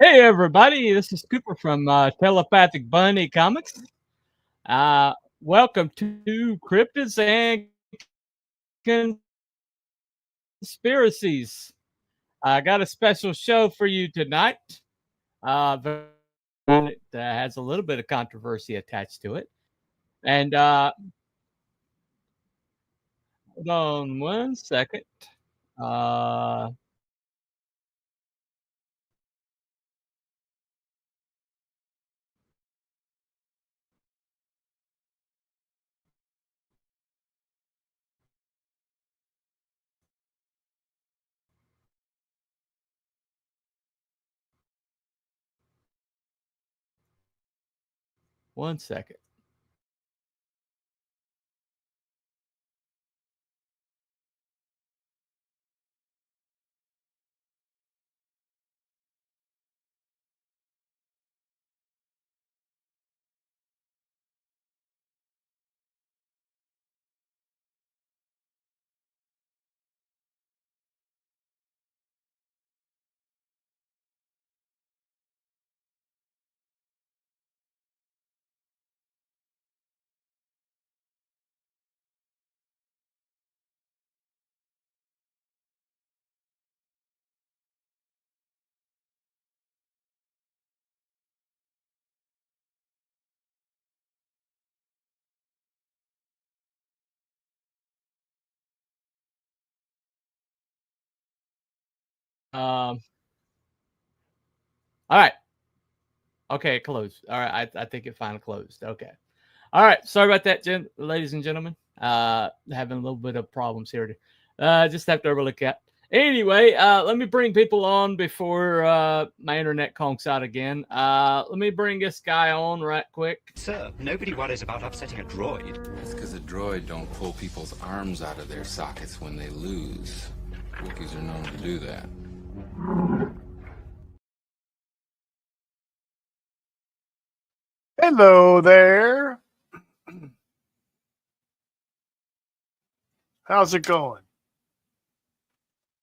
Hey everybody, this is Cooper from Telepathic Bunny Comics. Uh, Welcome to Cryptids and Conspiracies. I got a special show for you tonight. It has a little bit of controversy attached to it. And hold on one second. Uh, One second. Um, all right. Okay, it closed. All right, I think it finally closed. Okay. All right, sorry about that, ladies and gentlemen. Having a little bit of problems here. Just have to overlook that. Anyway, let me bring people on before my internet conks out again. Let me bring this guy on right quick. Sir, nobody worries about upsetting a droid. That's because a droid don't pull people's arms out of their sockets when they lose. Wookiees are known to do that. Hello there. How's it going?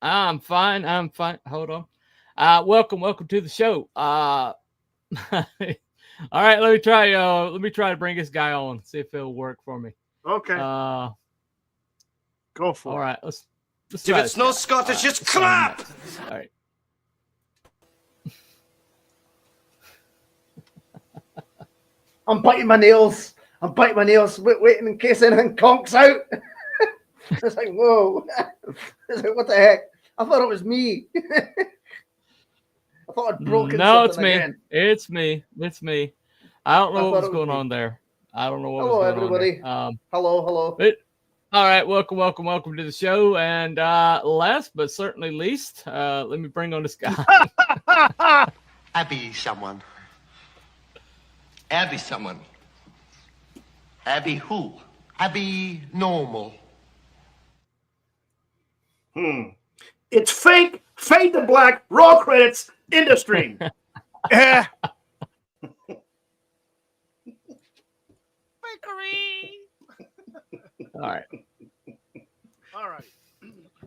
I'm fine. Hold on. Welcome to the show. All right, let me try to bring this guy on. See if it'll work for me. Okay. Go for it. All right, let's If try it's this no guy. Scottish, just clap! All right. I'm biting my nails. Waiting in case anything conks out. It's like, whoa. It's like, what the heck? I thought it was me. I thought I'd broken No, something it's me. again. It's me. I don't know what was going on there. I don't know what was Hello, going everybody. on there. Hello. All right, welcome to the show. And last but certainly least, let me bring on this guy. Abby someone. Abby someone. Abby who? Abby normal. It's fake, fade to black, raw credits, industry. Eh, All right. all right.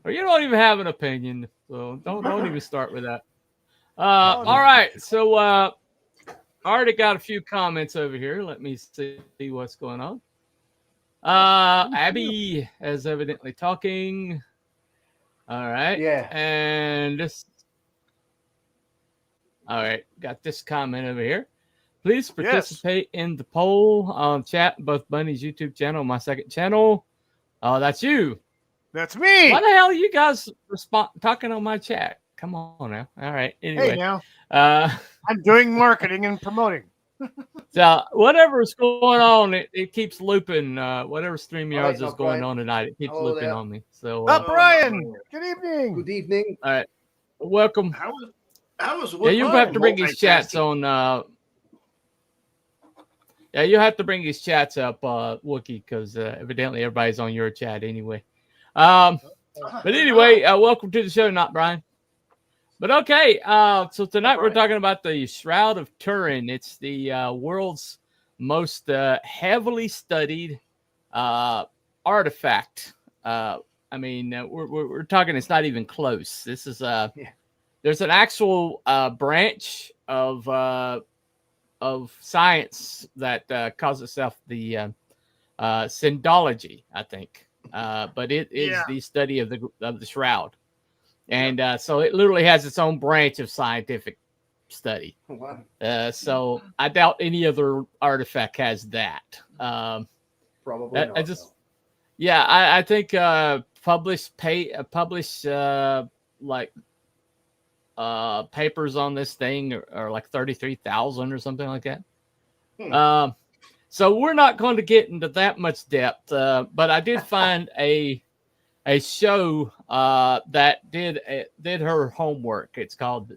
Well, you don't even have an opinion, so don't even start with that. All right, so I already got a few comments over here. Let me see what's going on. Abby is evidently talking. All right. Yeah. And this. All right. Got this comment over here. Please participate in the poll on chat, both Bunny's YouTube channel and my second channel. Oh, that's you. That's me. Why the hell are you guys talking on my chat? Come on now. All right. Anyway. Hey, now Uh, I'm doing marketing and promoting. So whatever's going on, it keeps looping. Whatever StreamYards All right, is going Brian. on tonight, it keeps Hello looping there. on me. So, Brian. Good evening. Good evening. all right, welcome. How was Yeah, you have to bring these chats on. Yeah, you have to bring these chats up, Wookie, because evidently everybody's on your chat anyway. But anyway, welcome to the show, not Brian. But okay, so tonight we're talking about the Shroud of Turin. It's the world's most heavily studied artifact. I mean, we're talking. It's not even close. This is there's an actual branch of science that calls itself the syndology, I think. But it is the study of the shroud, and so it literally has its own branch of scientific study. Wow. So I doubt any other artifact has that. Probably not. I think published papers on this thing are like 33,000 or something like that. So we're not going to get into that much depth, but I did find a show that did her homework. It's called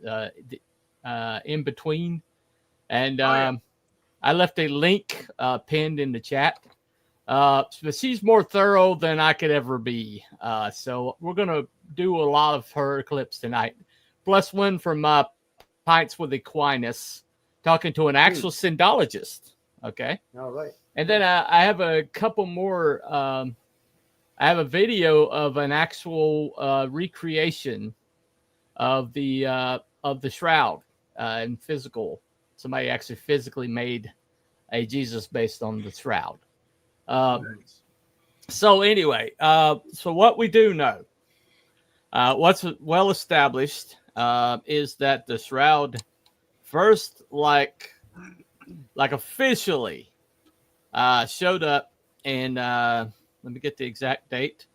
InBetween, and I left a link pinned in the chat. But she's more thorough than I could ever be. So we're going to do a lot of her clips tonight, plus one from Pints with Aquinas, talking to an actual syndologist. Okay. All right. And then I have a couple more. I have a video of an actual recreation of the shroud in physical. Somebody actually physically made a Jesus based on the shroud. So anyway, so what we do know, what's well established, is that the shroud first, like officially, showed up in, let me get the exact date.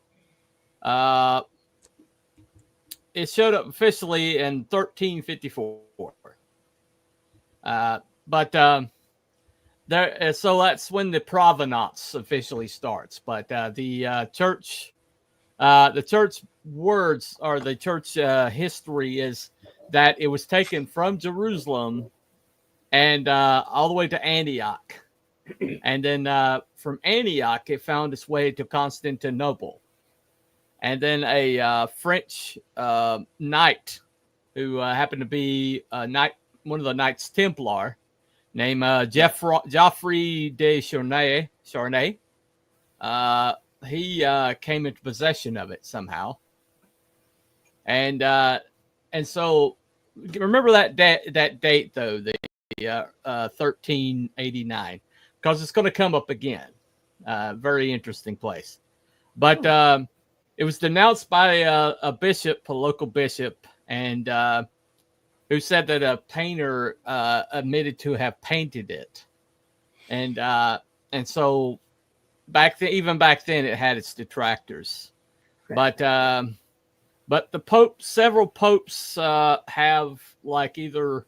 It showed up officially in 1354. So that's when the provenance officially starts. But the church words, or the church history, is that it was taken from Jerusalem and all the way to Antioch, and then from Antioch it found its way to Constantinople, and then a French knight who happened to be one of the Knights Templar, named Geoffrey de Charnay. He came into possession of it somehow, and so remember that date though, the 1389, because it's going to come up again. Very interesting place, but it was denounced by a local bishop, and who said that a painter admitted to have painted it, and so even back then it had its detractors, but the several popes have either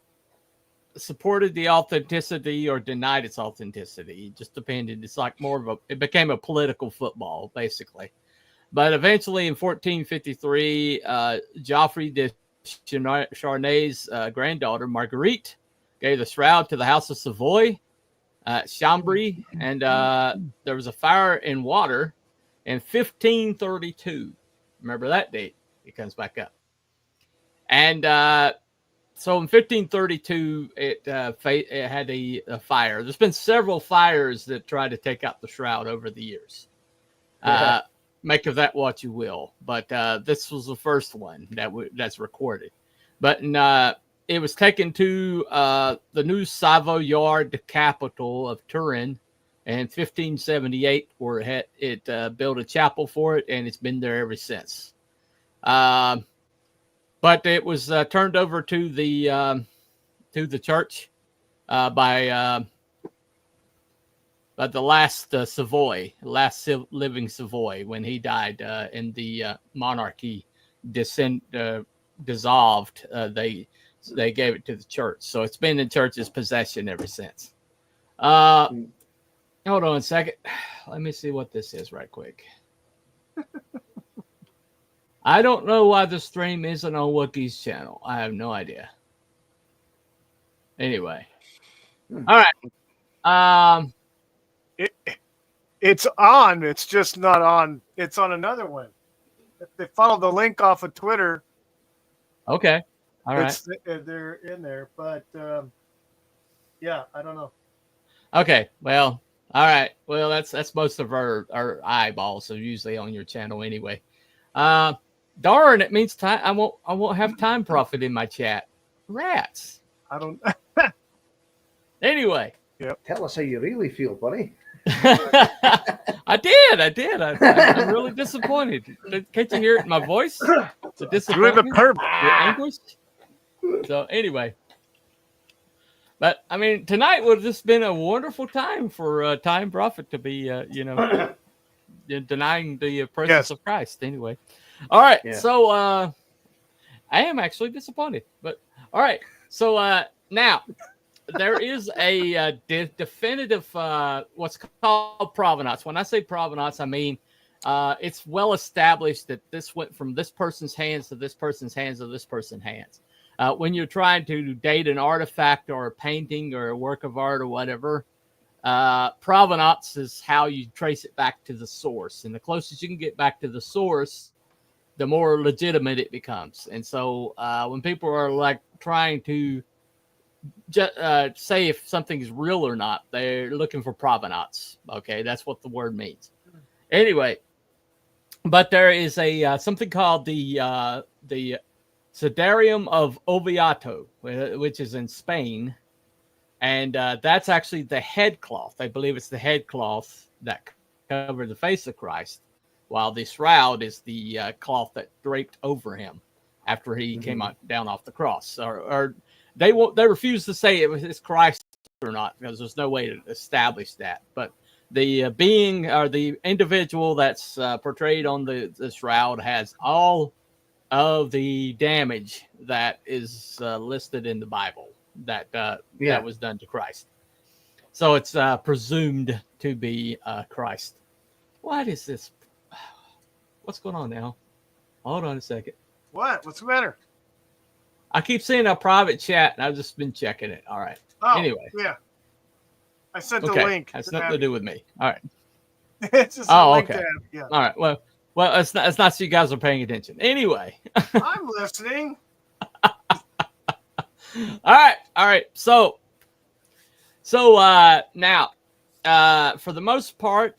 supported the authenticity or denied its authenticity. It just depended. It's like it became a political football basically. But eventually in 1453, Geoffrey de Charnay's granddaughter Marguerite gave the shroud to the House of Savoy, Chambry, and there was a fire in water in 1532. Remember that date? It comes back up. And so in 1532, it had a fire. There's been several fires that tried to take out the shroud over the years. Make of that what you will, but this was the first one that's recorded. But it was taken to the new Savoyard capital of Turin in 1578, where it built a chapel for it, and it's been there ever since. But it was turned over to the church by the last last living Savoy, when he died in the monarchy dissolved, they gave it to the church. So it's been in church's possession ever since. Hold on a second. Let me see what this is right quick. I don't know why the stream isn't on Wookiee's channel. I have no idea. Anyway. All right. It's on. It's just not on. It's on another one. If they follow the link off of Twitter. Okay. All right. They're in there, but yeah, I don't know. Okay. Well, all right. Well, that's most of our eyeballs are usually on your channel anyway. Darn, it means time. I won't have time profit in my chat. Rats. I don't. Anyway. Tell us how you really feel, buddy. I did. I'm really disappointed. Can't you hear it in my voice? The disappointment, the anguish. So anyway, but I mean, tonight would have just been a wonderful time for Time Prophet to be, denying the presence of Christ. Anyway, all right. Yeah. So I am actually disappointed, but all right. So now. There is a definitive what's called provenance. When I say provenance, I mean it's well established that this went from this person's hands to this person's hands to this person's hands. When you're trying to date an artifact or a painting or a work of art or whatever, provenance is how you trace it back to the source. And the closest you can get back to the source, the more legitimate it becomes. And so when people are like trying to say if something is real or not, they're looking for provenance. Okay, that's what the word means. Anyway, but there is a something called the Sudarium of Oviedo, which is in Spain, and that's actually the head cloth. I believe it's the head cloth that covered the face of Christ, while the shroud is the cloth that draped over him after he came down off the cross. Or they refuse to say it's Christ or not, because there's no way to establish that. But the being or the individual that's portrayed on the shroud has all of the damage that is listed in the Bible that was done to Christ. So it's presumed to be Christ. What is this? What's going on now? Hold on a second. What? What's the matter? I keep seeing a private chat, and I've just been checking it. All right. Oh, anyway. Yeah. I sent the link. That's nothing to do with me. All right. It's just a link okay. to have, yeah. All right. Well, it's not so you guys are paying attention. Anyway. I'm listening. All right. So now, for the most part,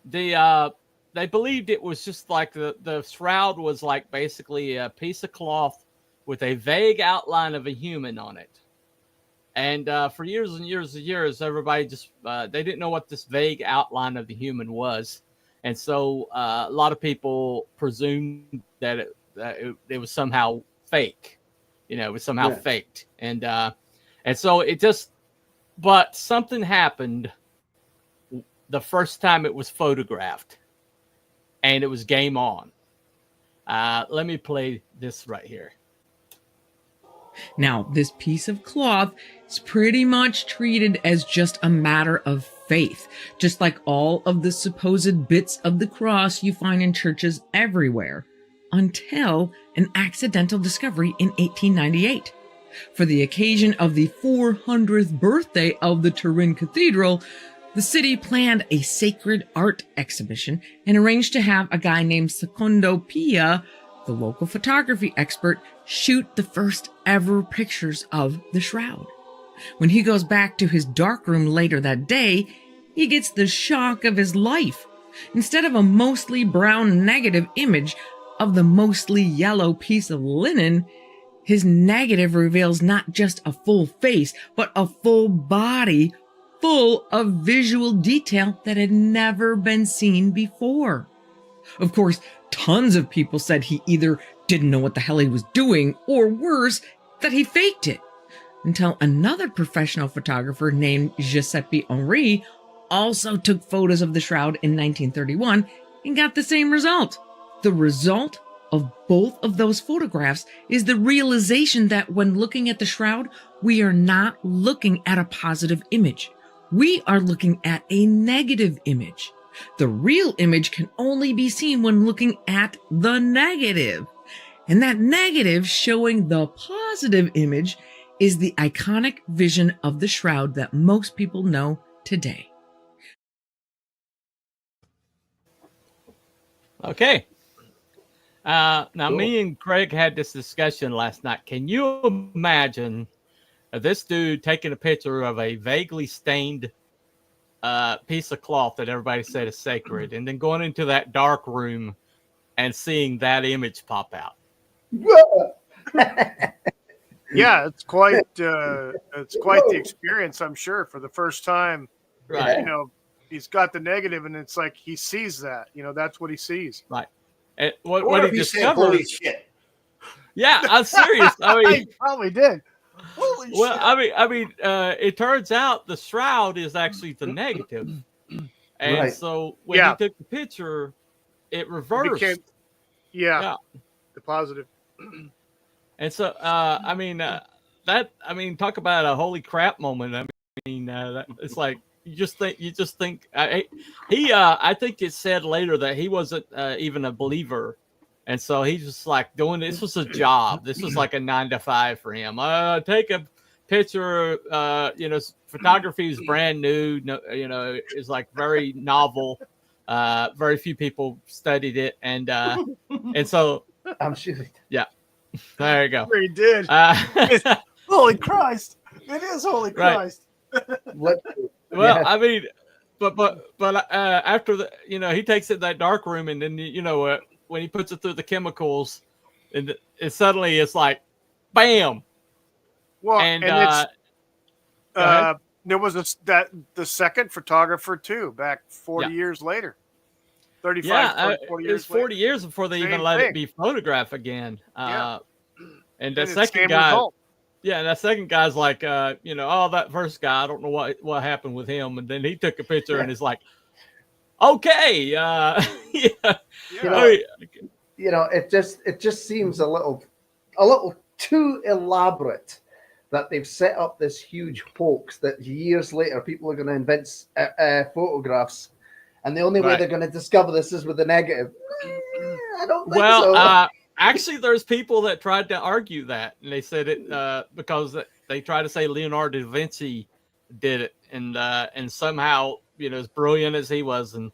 they believed it was just like the shroud was like basically a piece of cloth with a vague outline of a human on it. And for years and years and years, everybody just, they didn't know what this vague outline of the human was. And so a lot of people presumed that it was somehow fake. It was somehow faked. And so it just, but something happened the first time it was photographed. And it was game on. Let me play this right here. Now, this piece of cloth is pretty much treated as just a matter of faith, just like all of the supposed bits of the cross you find in churches everywhere, until an accidental discovery in 1898. For the occasion of the 400th birthday of the Turin Cathedral, the city planned a sacred art exhibition and arranged to have a guy named Secondo Pia, the local photography expert, shoot the first ever pictures of the shroud. When he goes back to his darkroom later that day, he gets the shock of his life. Instead of a mostly brown negative image of the mostly yellow piece of linen, his negative reveals not just a full face, but a full body full of visual detail that had never been seen before. Of course, tons of people said he either didn't know what the hell he was doing, or worse, that he faked it. Until another professional photographer named Giuseppe Henri also took photos of the shroud in 1931 and got the same result. The result of both of those photographs is the realization that when looking at the shroud, we are not looking at a positive image. We are looking at a negative image. The real image can only be seen when looking at the negative. And that negative showing the positive image is the iconic vision of the shroud that most people know today. Okay. Now, me and Craig had this discussion last night. Can you imagine this dude taking a picture of a vaguely stained piece of cloth that everybody said is sacred, and then going into that dark room and seeing that image pop out. Yeah, it's quite the experience, I'm sure, for the first time. Right. You know, he's got the negative, and it's like he sees that. You know, that's what he sees. Right. And I what wonder he if he said, discovered. holy shit. Yeah, I'm serious. I mean, He probably did. Holy well, shit. I mean, it turns out the shroud is actually the negative, and Right. so when Yeah. he took the picture, it It reversed. became, yeah, Yeah. the positive. And so, I mean, talk about a holy crap moment. I mean, it's like you just think. I think it said later that he wasn't even a believer, and so he's just like doing this was a job. This was like a 9 to 5 for him. Take a picture. You know, photography is brand new. No, you know, it's like very novel. Very few people studied it, and so I'm sure. yeah. There you go. He did. Holy Christ! It is Holy Right. Christ. What? Well, Yeah. I mean, but after the, you know, he takes it in that dark room, and then you know when he puts it through the chemicals, and suddenly it's like, bam. Well, And it's go ahead. there was the second photographer too, back 40 Yeah. years later. 35, Yeah, 40 it years was 40 later. years before they even Same let thing. it be photographed again. Yeah. And the And it's second same guy, result. yeah, that second guy's like, you know, oh, that first guy, I don't know what happened with him, and then he took a picture and it's like, okay, yeah. You know, I mean, you know, it just seems a little too elaborate that they've set up this huge hoax that years later people are going to invent photographs, and the only way Right. they're going to discover this is with the negative. I don't think well, so. actually, there's people that tried to argue that, and they said it because they tried to say Leonardo da Vinci did it, and somehow, you know, as brilliant as he was, and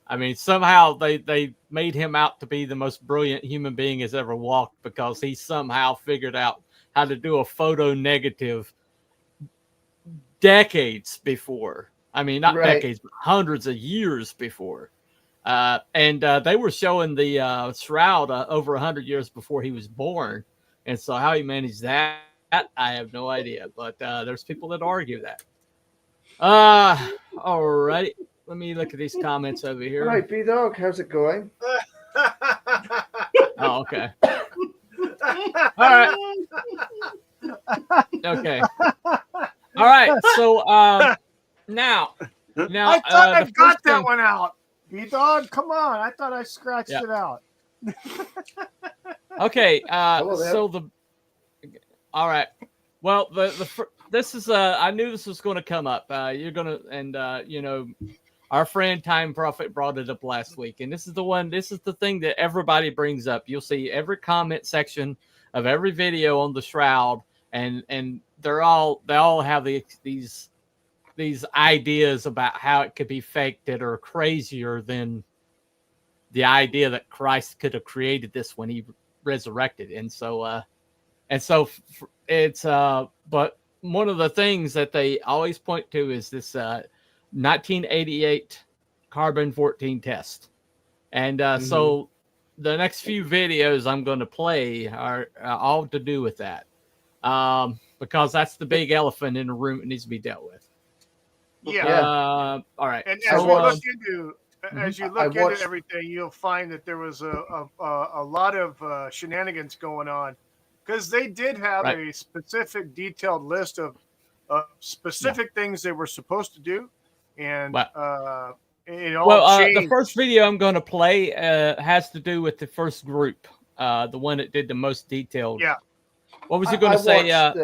I mean, somehow they made him out to be the most brilliant human being has ever walked because he somehow figured out how to do a photo negative decades before. I mean, not Right. decades, but hundreds of years before. And they were showing the shroud over 100 years before he was born. And so how he managed that, I have no idea. But there's people that argue that. All right. Let me look at these comments over here. Right, B Dog, how's it going? Oh, okay. All right. Okay. All right. So now I thought I the got first that thing- one out. B-Dog, come on. I thought I scratched Yeah. it out. Okay. Hello there. So all right. Well, this is I knew this was going to come up. You're gonna, and you know, our friend Time Prophet brought it up last week, and this is the one. This is the thing that everybody brings up. You'll see every comment section of every video on the shroud, and they all have these ideas about how it could be faked that are crazier than the idea that Christ could have created this when he resurrected. And so it's but one of the things that they always point to is this 1988 carbon-14 test. And so the next few videos I'm going to play are all to do with that, because that's the big elephant in the room that needs to be dealt with. Yeah. All right. And So, as you I look watched- into everything, you'll find that there was a lot of shenanigans going on, because they did have Right. a specific, detailed list of specific things they were supposed to do, and it all changed. the first video I'm going to play has to do with the first group, the one that did the most detailed. Yeah. What was you going to say? watched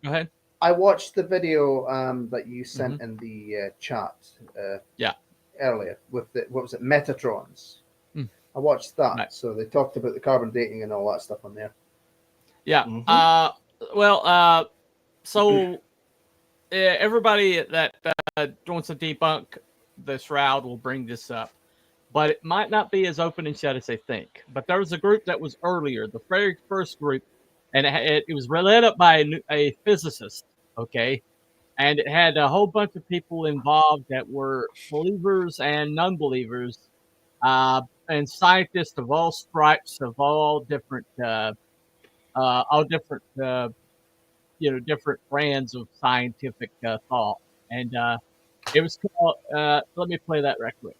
Go ahead. I watched the video that you sent in the chat. Yeah. Earlier with what was it, Metatrons? Hmm. I watched that. Right. So they talked about the carbon dating and all that stuff on there. Yeah. So everybody that wants to debunk the shroud will bring this up, but it might not be as open and shut as they think. But there was a group that was earlier, the very first group, and it was led up by a physicist. Okay. And it had a whole bunch of people involved that were believers and non-believers. and scientists of all stripes, of all different different brands of scientific thought. And it was called, let me play that right quick.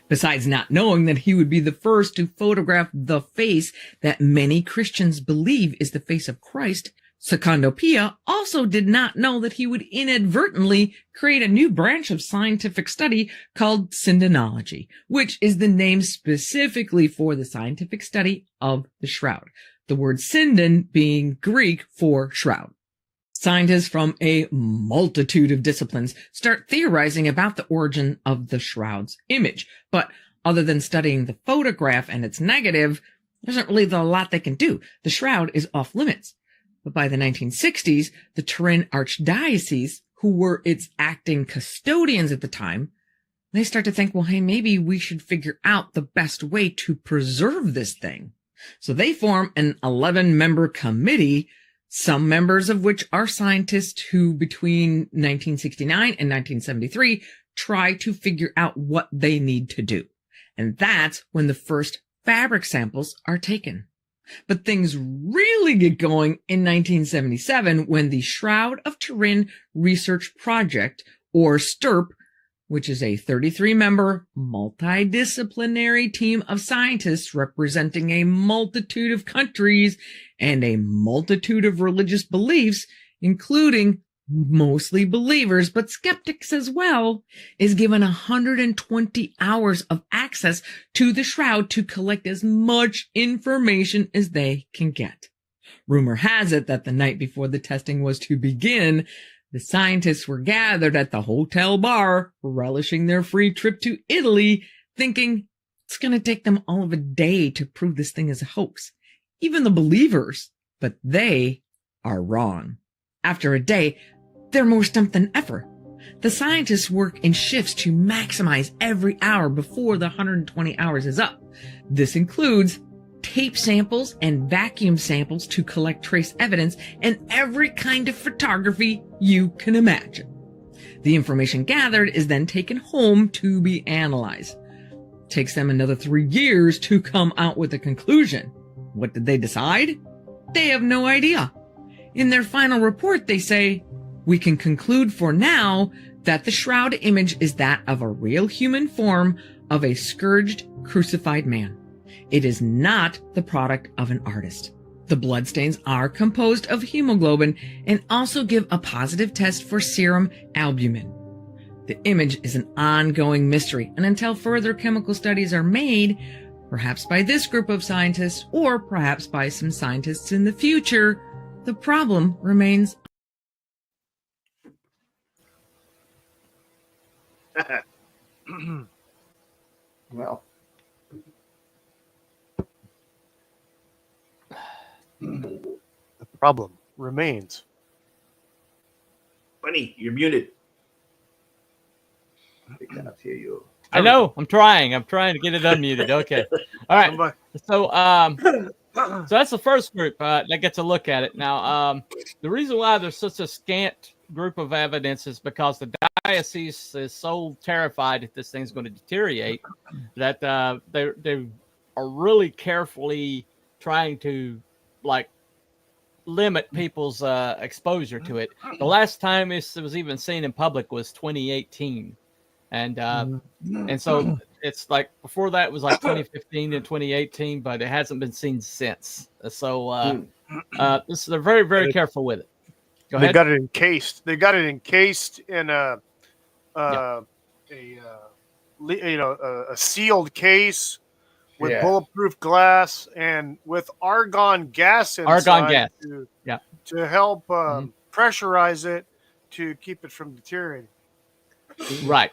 Besides not knowing that he would be the first to photograph the face that many Christians believe is the face of Christ, Secondo Pia also did not know that he would inadvertently create a new branch of scientific study called syndenology, which is the name specifically for the scientific study of the shroud. The word synden being Greek for shroud. Scientists from a multitude of disciplines start theorizing about the origin of the shroud's image. But other than studying the photograph and its negative, there isn't really a lot they can do. The shroud is off limits. But by the 1960s, the Turin Archdiocese, who were its acting custodians at the time, they start to think, well, hey, maybe we should figure out the best way to preserve this thing. So they form an 11-member committee, some members of which are scientists who between 1969 and 1973 try to figure out what they need to do. And that's when the first fabric samples are taken. But things really get going in 1977 when the Shroud of Turin Research Project, or STURP, which is a 33-member multidisciplinary team of scientists representing a multitude of countries and a multitude of religious beliefs, including mostly believers, but skeptics as well, is given 120 hours of access to the shroud to collect as much information as they can get. Rumor has it that the night before the testing was to begin, the scientists were gathered at the hotel bar, relishing their free trip to Italy, thinking it's going to take them all of a day to prove this thing is a hoax. Even the believers, but they are wrong. After a day, they're more stumped than ever. The scientists work in shifts to maximize every hour before the 120 hours is up. This includes tape samples and vacuum samples to collect trace evidence and every kind of photography you can imagine. The information gathered is then taken home to be analyzed. It takes them another 3 years to come out with a conclusion. What did they decide? They have no idea. In their final report, they say, "We can conclude for now that the shroud image is that of a real human form of a scourged, crucified man. It is not the product of an artist. The bloodstains are composed of hemoglobin and also give a positive test for serum albumin. The image is an ongoing mystery, and until further chemical studies are made, perhaps by this group of scientists or perhaps by some scientists in the future, the problem remains." Well, the problem remains. Bunny, you're muted. I cannot hear you. I know. I'm trying to get it unmuted. Okay. All right. So that's the first group that gets a look at it. Now, the reason why there's such a scant group of evidence is because the diocese is so terrified that this thing's going to deteriorate that they are really carefully trying to limit people's exposure to it. The last time it was even seen in public was 2018, and so it's before that was 2015 and 2018, but it hasn't been seen since. So they're very, very careful with it. Go ahead. They got it encased. They got it encased in a sealed case with bulletproof glass and with argon gas inside to help pressurize it to keep it from deteriorating. Right.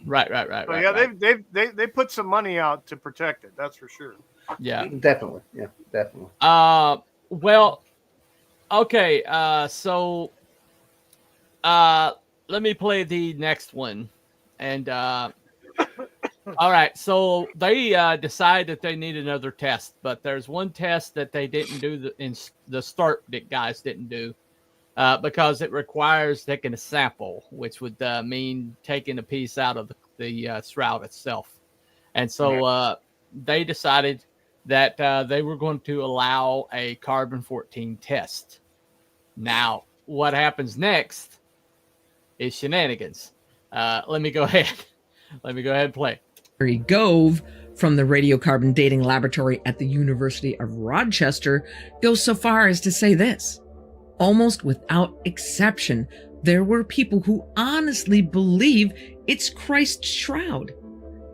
So they put some money out to protect it. That's for sure. Yeah, definitely. Yeah, definitely. Well, okay. So, let me play the next one, and all right. So they decide that they need another test, but there's one test that they didn't do the start that guys didn't do. Because it requires taking a sample, which would mean taking a piece out of the shroud itself. And so they decided that they were going to allow a carbon-14 test. Now, what happens next is shenanigans. Let me go ahead. Let me go ahead and play. Harry Gove from the radiocarbon dating laboratory at the University of Rochester goes so far as to say this: almost without exception, there were people who honestly believe it's Christ's shroud.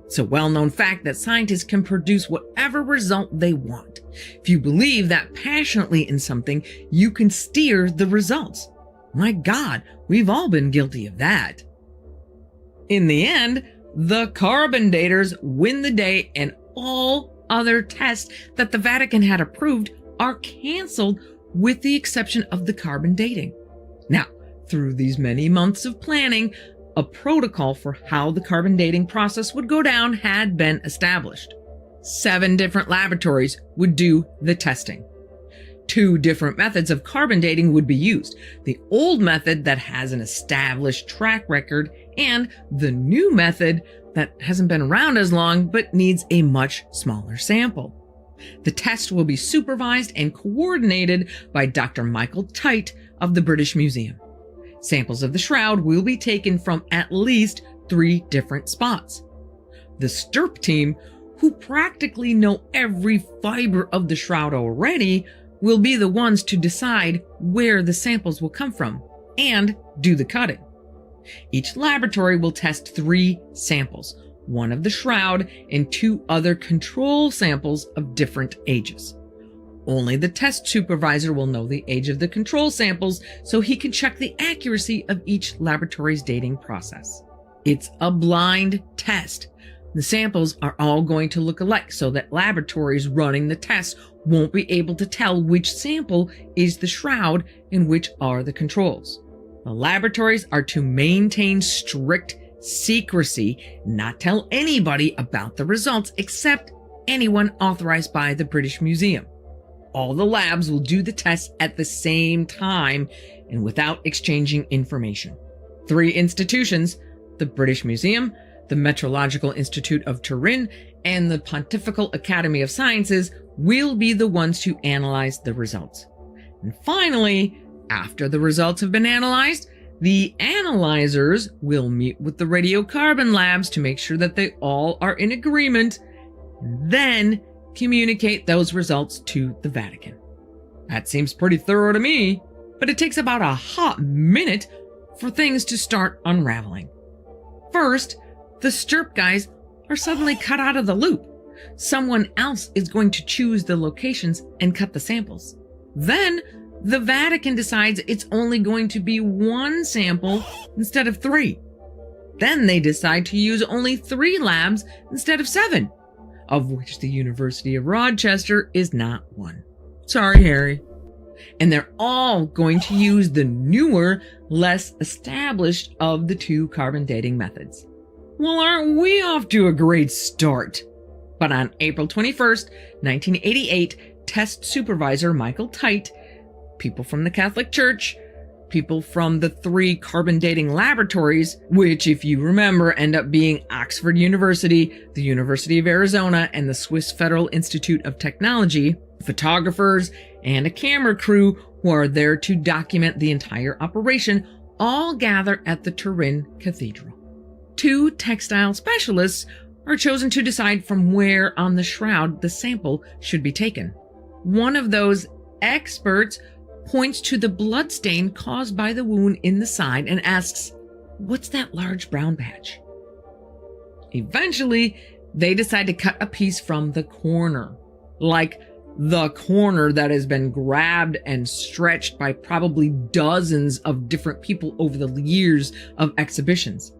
It's a well-known fact that scientists can produce whatever result they want. If you believe that passionately in something, you can steer the results. My God, we've all been guilty of that. In the end, the carbon daters win the day, and all other tests that the Vatican had approved are canceled with the exception of the carbon dating. Now, through these many months of planning, a protocol for how the carbon dating process would go down had been established. 7 different laboratories would do the testing. 2 different methods of carbon dating would be used: the old method that has an established track record, and the new method that hasn't been around as long but needs a much smaller sample. The test will be supervised and coordinated by Dr. Michael Tite of the British Museum. Samples of the shroud will be taken from at least 3 different spots. The STURP team, who practically know every fiber of the shroud already, will be the ones to decide where the samples will come from and do the cutting. Each laboratory will test 3 samples, 1 of the shroud and 2 other control samples of different ages. Only the test supervisor will know the age of the control samples, so he can check the accuracy of each laboratory's dating process. It's a blind test. The samples are all going to look alike, so that laboratories running the tests won't be able to tell which sample is the shroud and which are the controls. The laboratories are to maintain strict secrecy, not tell anybody about the results except anyone authorized by the British Museum. All the labs will do the tests at the same time and without exchanging information. 3 institutions, the British Museum, the Meteorological Institute of Turin, and the Pontifical Academy of Sciences, will be the ones to analyze the results. And finally, after the results have been analyzed, the analyzers will meet with the radiocarbon labs to make sure that they all are in agreement, then communicate those results to the Vatican. That seems pretty thorough to me, but it takes about a hot minute for things to start unraveling. First, the STURP guys are suddenly cut out of the loop. Someone else is going to choose the locations and cut the samples. Then, the Vatican decides it's only going to be 1 sample instead of 3. Then they decide to use only 3 labs instead of 7. Of which the University of Rochester is not one. Sorry, Harry. And they're all going to use the newer, less established of the 2 carbon dating methods. Well, aren't we off to a great start? But on April 21st, 1988, test supervisor Michael Tite, people from the Catholic Church, people from the 3 carbon dating laboratories, which, if you remember, end up being Oxford University, the University of Arizona, and the Swiss Federal Institute of Technology, photographers, and a camera crew who are there to document the entire operation, all gather at the Turin Cathedral. 2 textile specialists are chosen to decide from where on the shroud the sample should be taken. One of those experts points to the blood stain caused by the wound in the side and asks, "What's that large brown patch?" Eventually, they decide to cut a piece from the corner, like the corner that has been grabbed and stretched by probably dozens of different people over the years of exhibitions.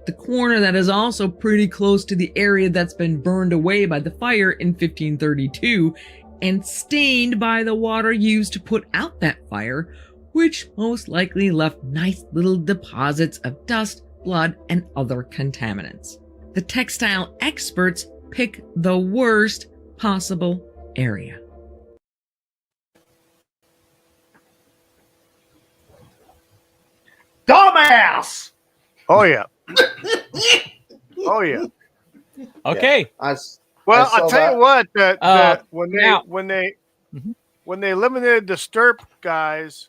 The corner that is also pretty close to the area that's been burned away by the fire in 1532 and stained by the water used to put out that fire, which most likely left nice little deposits of dust, blood, and other contaminants. The textile experts pick the worst possible area. Dumbass! Oh, yeah. Oh, yeah. Okay. Well, I'll tell you what. When Mhm. they eliminated the Stirp guys,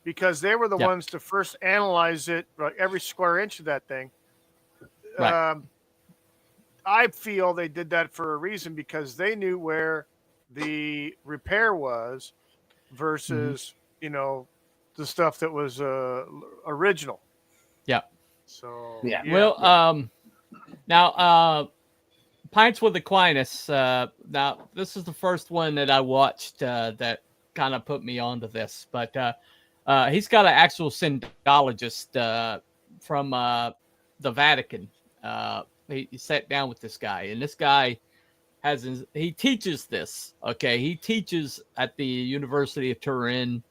because they were the Yeah. ones to first analyze it, like every square inch of that thing. Right. I feel they did that for a reason, because they knew where the repair was versus the stuff that was original. Yeah. So Well, now Pints with Aquinas. Now this is the first one that I watched that kind of put me onto this, but he's got an actual syndologist from the Vatican. He sat down with this guy, and this guy he teaches this. Okay, he teaches at the University of Turin.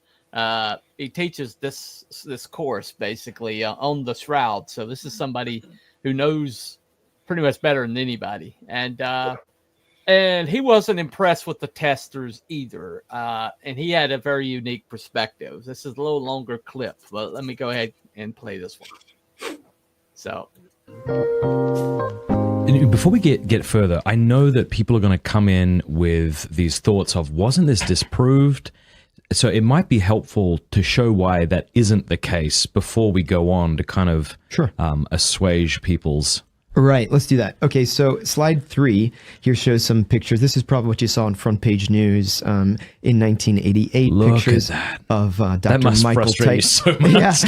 He teaches this course basically on the shroud. So this is somebody who knows pretty much better than anybody, and he wasn't impressed with the testers either. And he had a very unique perspective. This is a little longer clip, but let me go ahead and play this one. So. Before we get further, I know that people are going to come in with these thoughts of, wasn't this disproved? So it might be helpful to show why that isn't the case before we go on to kind of assuage people's... Right, let's do that. Okay, so slide 3 here shows some pictures. This is probably what you saw in Front Page News in 1988. Look pictures at that. Of Dr. That must Michael frustrate you Tait. so much.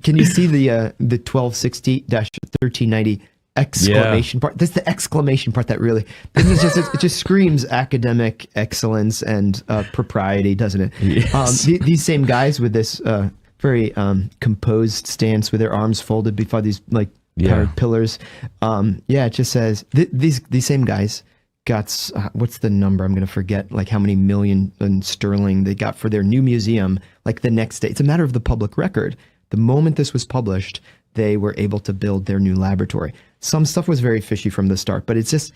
Can you see the 1260-1390 exclamation part? That's the exclamation part that really, it just screams academic excellence and propriety, doesn't it? Yes. These same guys with this very composed stance with their arms folded before these powered pillars. It just says these same guys got what's the number? I'm going to forget how many million in sterling they got for their new museum. The next day, it's a matter of the public record. The moment this was published, they were able to build their new laboratory. Some stuff was very fishy from the start, but it's just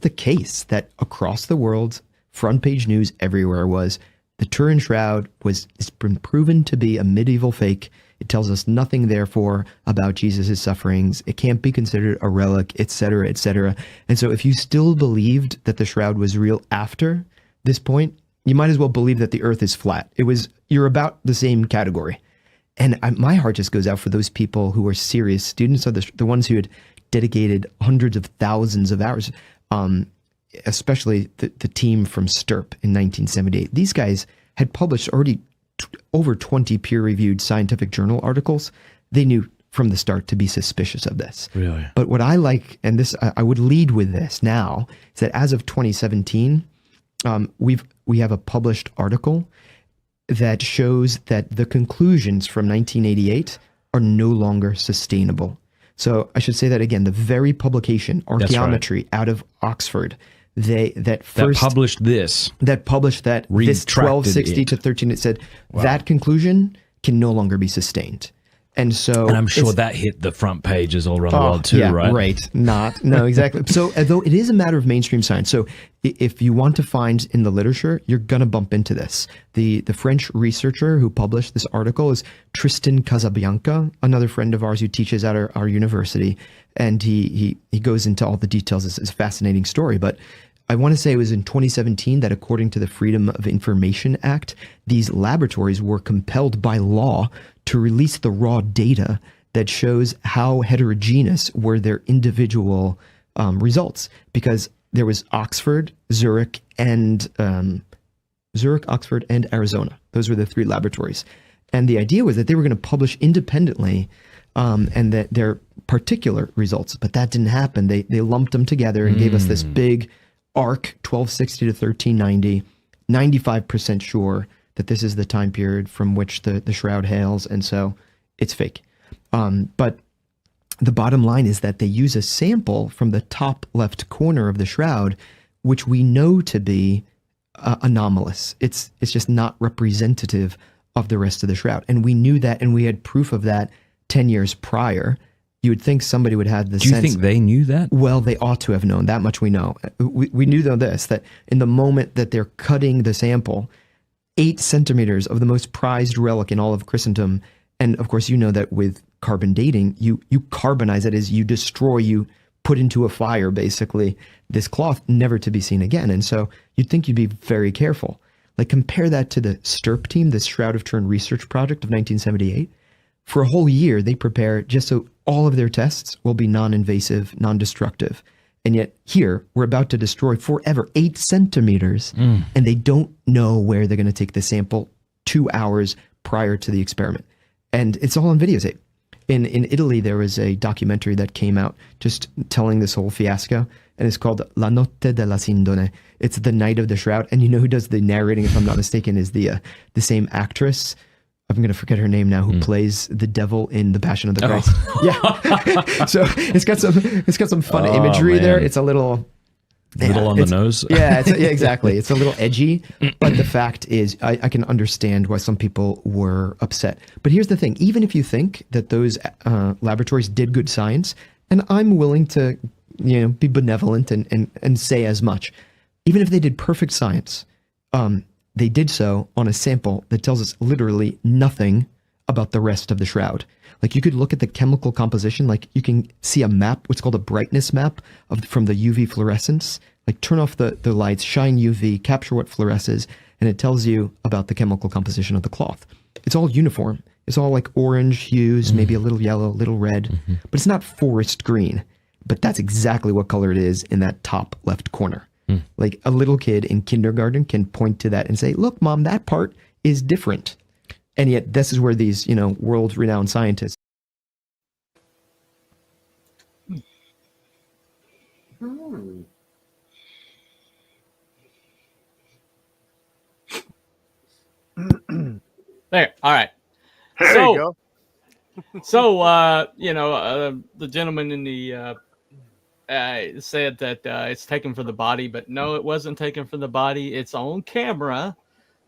the case that across the world, front page news everywhere was the Turin Shroud it's been proven to be a medieval fake. It tells us nothing, therefore, about Jesus' sufferings. It can't be considered a relic, etc., etc. And so if you still believed that the shroud was real after this point, you might as well believe that the earth is flat. You're about the same category. And my heart just goes out for those people who are serious students, are the ones who had dedicated hundreds of thousands of hours, especially the team from Stirp in 1978. These guys had published already over 20 peer-reviewed scientific journal articles. They knew from the start to be suspicious of this. Really? But what I like, and this I would lead with this now, is that as of 2017, we have a published article that shows that the conclusions from 1988 are no longer sustainable. So I should say that again, the very publication, Archaeometry, out of Oxford, that published this 1260 to 13, it said that conclusion can no longer be sustained. And I'm sure that hit the front pages all around the world too, right? Right. No, exactly. So although it is a matter of mainstream science, so if you want to find in the literature, you're going to bump into this. The French researcher who published this article is Tristan Casabianca, another friend of ours who teaches at our university. And he goes into all the details. It's a fascinating story. But I want to say it was in 2017 that according to the Freedom of Information Act, these laboratories were compelled by law to release the raw data that shows how heterogeneous were their individual results, because there was Oxford, Zurich, Oxford, and Arizona. Those were the 3 laboratories. And the idea was that they were going to publish independently and that their particular results, but that didn't happen. They lumped them together and gave us this big arc, 1260 to 1390, 95% sure that this is the time period from which the shroud hails, and so it's fake. But the bottom line is that they use a sample from the top left corner of the shroud, which we know to be anomalous. It's just not representative of the rest of the shroud. And we knew that, and we had proof of that 10 years prior. You would think somebody would have the sense. Do you think they knew that? Well, they ought to have known. That much we know. We knew though that in the moment that they're cutting the sample, 8 centimeters of the most prized relic in all of Christendom, and of course you know that with carbon dating, you carbonize it as you destroy, you put into a fire, basically, this cloth never to be seen again. And so you'd think you'd be very careful. Like, compare that to the STRP team, the Shroud of Turin research project of 1978. For a whole year, they prepare just so all of their tests will be non-invasive, non-destructive. And yet here, we're about to destroy forever 8 centimeters, and they don't know where they're going to take the sample 2 hours prior to the experiment. And it's all on videotape. In Italy, there was a documentary that came out just telling this whole fiasco, and it's called La Notte della Sindone. It's the night of the shroud. And you know who does the narrating, if I'm not mistaken, is the same actress. I'm going to forget her name now, who plays the devil in The Passion of the Christ. Yeah. So it's got some fun imagery there. It's a little on the nose. Yeah, exactly. It's a little edgy, but the fact is I can understand why some people were upset. But here's the thing. Even if you think that those laboratories did good science, and I'm willing to be benevolent and say as much, even if they did perfect science, they did so on a sample that tells us literally nothing about the rest of the shroud. Like, you could look at the chemical composition, like you can see a map, what's called a brightness map from the UV fluorescence. Like, turn off the lights, shine UV, capture what fluoresces, and it tells you about the chemical composition of the cloth. It's all uniform. It's all like orange hues, maybe a little yellow, a little red, but it's not forest green. But that's exactly what color it is in that top left corner. Like, a little kid in kindergarten can point to that and say, look, Mom, that part is different. And yet this is where these, world-renowned scientists. There. All right. There you go. The gentleman in the said that it's taken from the body, but no, it wasn't taken from the body. It's on camera.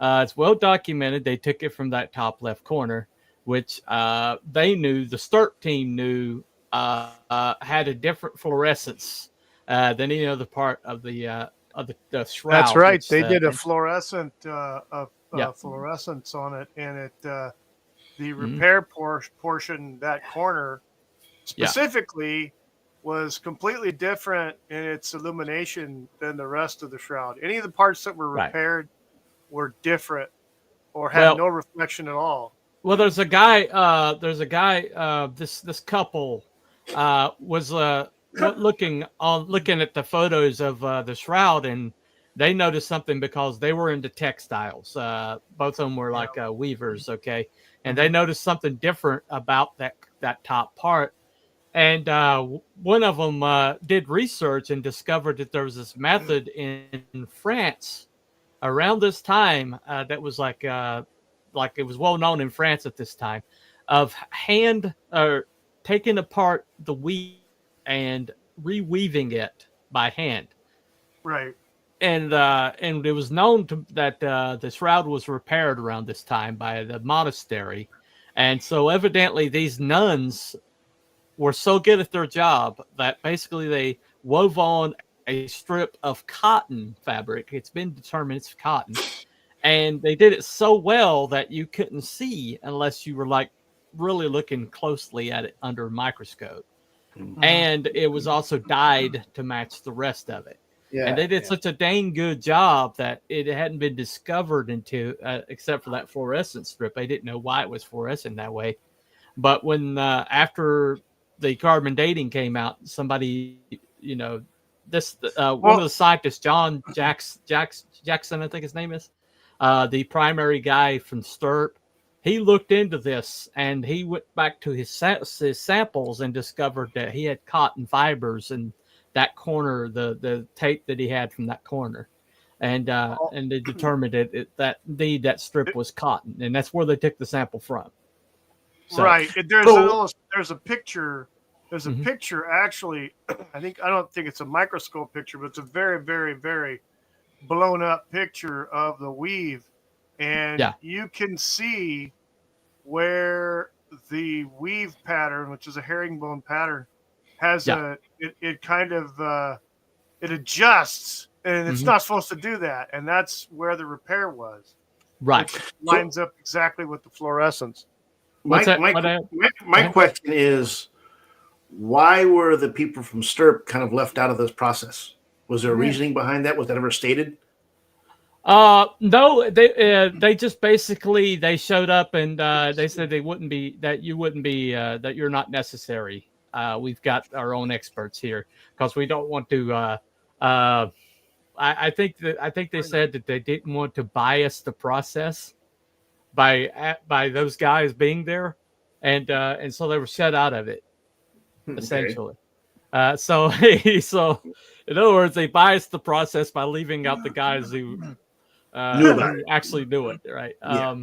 It's well documented. They took it from that top left corner, which they knew, the STRP team knew, had a different fluorescence than any other part of the shroud. That's right. Which, they did a fluorescence on it, and it the repair portion, that corner specifically, was completely different in its illumination than the rest of the shroud. Any of the parts that were repaired were different or had no reflection at all. Well, there's a guy. This couple was looking at the photos of the shroud, and they noticed something because they were into textiles. Both of them were like weavers, okay, and they noticed something different about that top part. And one of them did research and discovered that there was this method in France around this time that was like it was well known in France at this time, of taking apart the weave and reweaving it by hand. Right. And it was known that the shroud was repaired around this time by the monastery, and so evidently these nuns were so good at their job that basically they wove on a strip of cotton fabric. It's been determined it's cotton. And they did it so well that you couldn't see unless you were like really looking closely at it under a microscope. And it was also dyed to match the rest of it. Yeah, and they did such a dang good job that it hadn't been discovered until, except for that fluorescent strip. They didn't know why it was fluorescent that way. But when after the carbon dating came out, somebody, one of the scientists, John Jackson, I think his name is, the primary guy from STRP, he looked into this and he went back to his samples and discovered that he had cotton fibers in that corner, the tape that he had from that corner. And they determined that indeed that strip was cotton, and that's where they took the sample from. So, right. There's a picture. There's a picture actually. I don't think it's a microscope picture, but it's a very, very, very blown up picture of the weave, and you can see where the weave pattern, which is a herringbone pattern, has it kind of it adjusts, and it's not supposed to do that, and that's where the repair was. Right. It lines up exactly with the fluorescence. My question is, Why were the people from Stirp kind of left out of this process? Was there a reasoning behind that? Was that ever stated? No, they just basically they showed up and they said they wouldn't be that you're not necessary. We've got our own experts here because we don't want to. I think they said that they didn't want to bias the process by those guys being there, and so they were shut out of it essentially. So in other words, they biased the process by leaving out the guys who actually knew it, right? Yeah.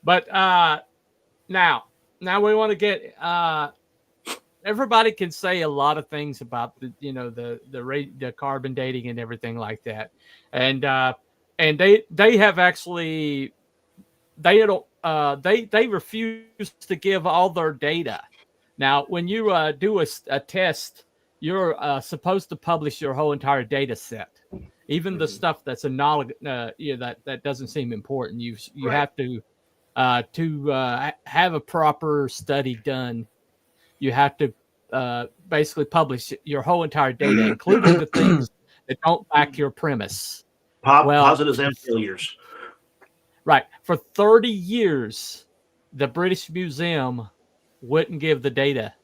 But now we want to get everybody can say a lot of things about the carbon dating and everything like that, and they have actually they refuse to give all their data. Now, when you do a test, you're supposed to publish your whole entire data set, even the stuff that's analogous, that doesn't seem important. You have to have a proper study done. You have to basically publish your whole entire data, including the things that don't back your premise. Positives and failures. Right. For 30 years, the British Museum wouldn't give the data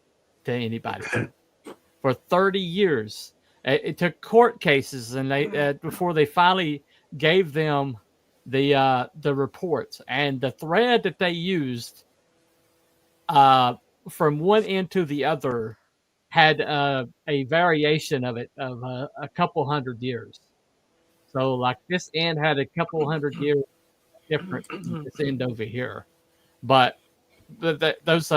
to anybody. For 30 years. It took court cases and they before they finally gave them the reports, and the thread that they used from one end to the other had a variation of it of a couple hundred years. So like this end had a couple hundred years different from this end over here, but those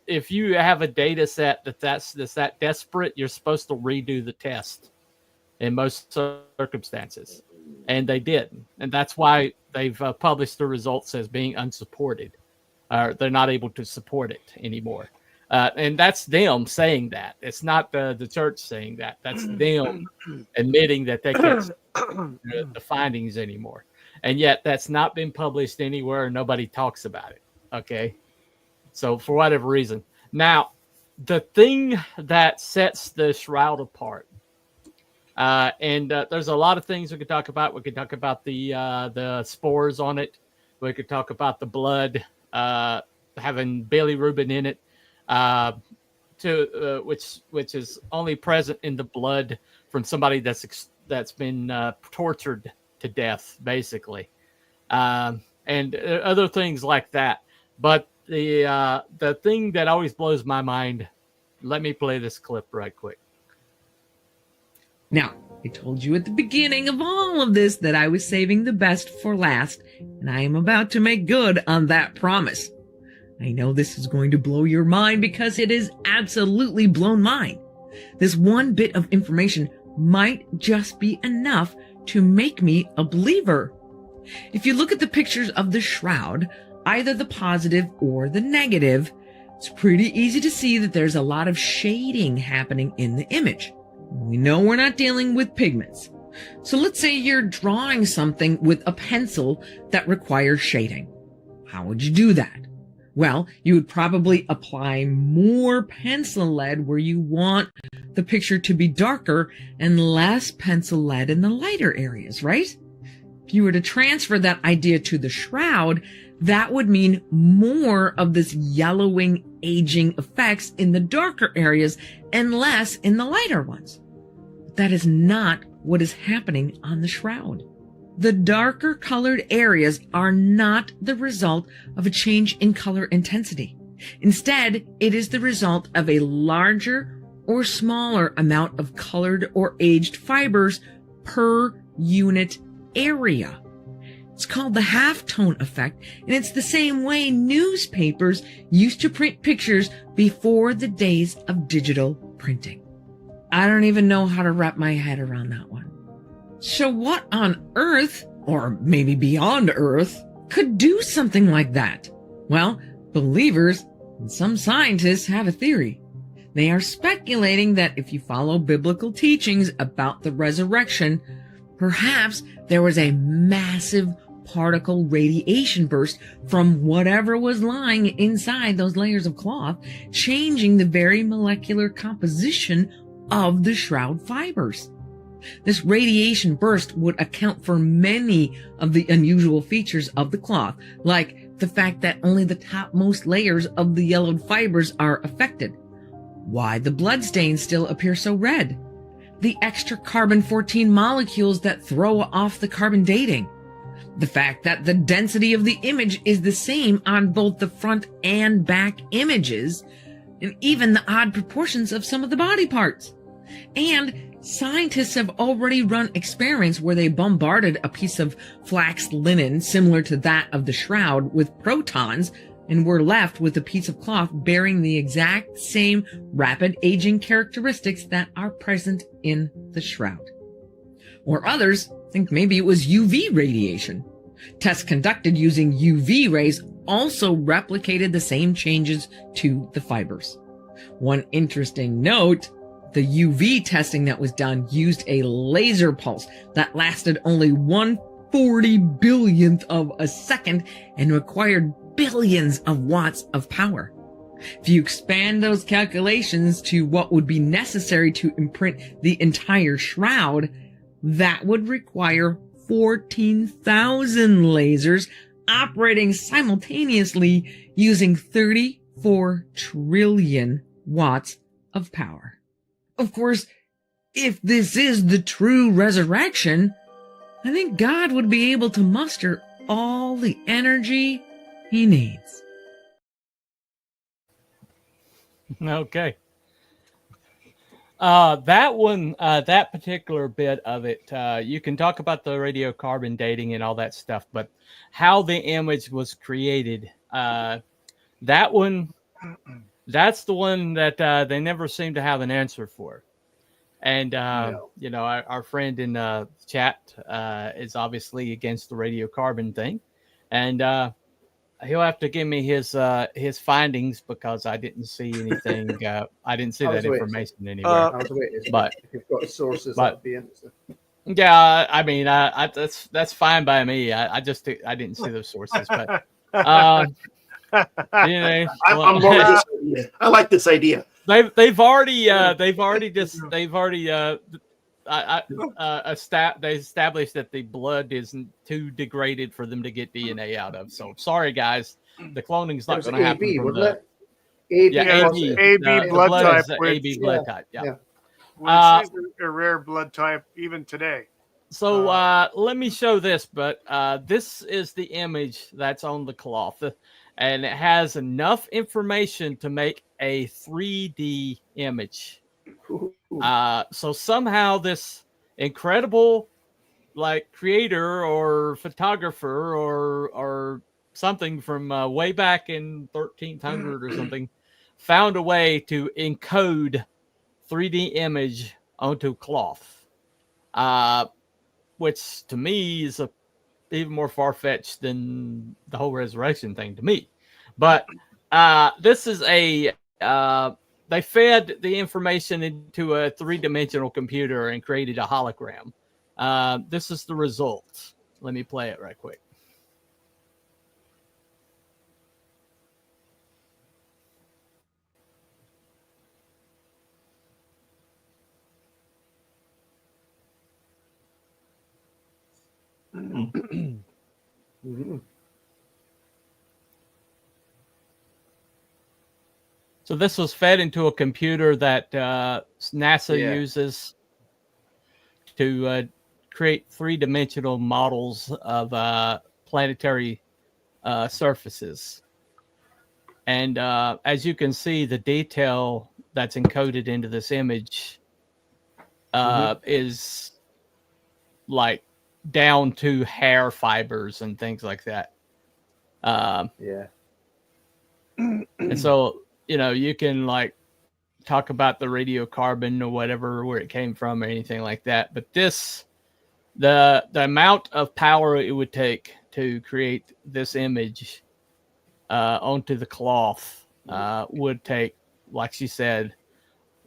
if you have a data set that's that desperate, you're supposed to redo the test in most circumstances, and they did, and that's why they've published the results as being unsupported. They're not able to support it anymore, and that's them saying that. It's not the church saying that. That's them admitting that they can't support the findings anymore, and yet that's not been published anywhere. Nobody talks about it. Okay. So for whatever reason. Now, the thing that sets the shroud apart, and there's a lot of things we could talk about. We could talk about the spores on it. We could talk about the blood having bilirubin in it, which is only present in the blood from somebody that's been tortured to death, basically, and other things like that. But the thing that always blows my mind, let me play this clip right quick. Now, I told you at the beginning of all of this that I was saving the best for last, and I am about to make good on that promise. I know this is going to blow your mind because it is absolutely blown mine. This one bit of information might just be enough to make me a believer. If you look at the pictures of the shroud, either the positive or the negative, it's pretty easy to see that there's a lot of shading happening in the image. We know we're not dealing with pigments. So let's say you're drawing something with a pencil that requires shading. How would you do that? Well, you would probably apply more pencil lead where you want the picture to be darker and less pencil lead in the lighter areas, right? If you were to transfer that idea to the shroud, that would mean more of this yellowing, aging effects in the darker areas and less in the lighter ones. But that is not what is happening on the shroud. The darker colored areas are not the result of a change in color intensity. Instead, it is the result of a larger or smaller amount of colored or aged fibers per unit area. It's called the halftone effect, and it's the same way newspapers used to print pictures before the days of digital printing. I don't even know how to wrap my head around that one. So what on earth, or maybe beyond Earth, could do something like that? Well, believers and some scientists have a theory. They are speculating that if you follow biblical teachings about the resurrection, perhaps there was a massive particle radiation burst from whatever was lying inside those layers of cloth, changing the very molecular composition of the shroud fibers. This radiation burst would account for many of the unusual features of the cloth, like the fact that only the topmost layers of the yellowed fibers are affected, why the bloodstains still appear so red, the extra carbon-14 molecules that throw off the carbon dating, the fact that the density of the image is the same on both the front and back images, and even the odd proportions of some of the body parts. And scientists have already run experiments where they bombarded a piece of flax linen similar to that of the shroud with protons and were left with a piece of cloth bearing the exact same rapid aging characteristics that are present in the shroud. Or others think maybe it was UV radiation. Tests conducted using UV rays also replicated the same changes to the fibers. One interesting note, the UV testing that was done used a laser pulse that lasted only 1/40 billionth of a second and required billions of watts of power. If you expand those calculations to what would be necessary to imprint the entire shroud, that would require 14,000 lasers operating simultaneously using 34 trillion watts of power. Of course, if this is the true resurrection, I think God would be able to muster all the energy he needs. Okay. That one, that particular bit of it, you can talk about the radiocarbon dating and all that stuff, but how the image was created, that one, that's the one that they never seem to have an answer for. And, you know, our friend in chat is obviously against the radiocarbon thing. And he'll have to give me his findings because I didn't see anything. I didn't see that information anywhere. I was waiting, but if you've got sources, that'd be interesting. Yeah, I mean, that's fine by me. I didn't see those sources, but you know, I'm more this idea. I like this idea. They've already established that the blood isn't too degraded for them to get DNA out of. So sorry, guys, the cloning's not going to happen. AB, from wasn't it? AB, Yeah, AB blood type. AB blood type. Yeah. Which is a rare blood type even today. So let me show this, but this is the image that's on the cloth, and it has enough information to make a 3D image. So somehow this incredible creator or photographer or something from way back in 1300 or something found a way to encode 3D image onto cloth, which to me is even more far-fetched than the whole resurrection thing to me. But this is they fed the information into a three-dimensional computer and created a hologram. This is the result. Let me play it right quick. So this was fed into a computer that NASA uses to create three-dimensional models of planetary surfaces. And as you can see, the detail that's encoded into this image is like down to hair fibers and things like that. And so, you know, you can talk about the radiocarbon or whatever, where it came from or anything like that. But this, the amount of power it would take to create this image onto the cloth would take, like she said,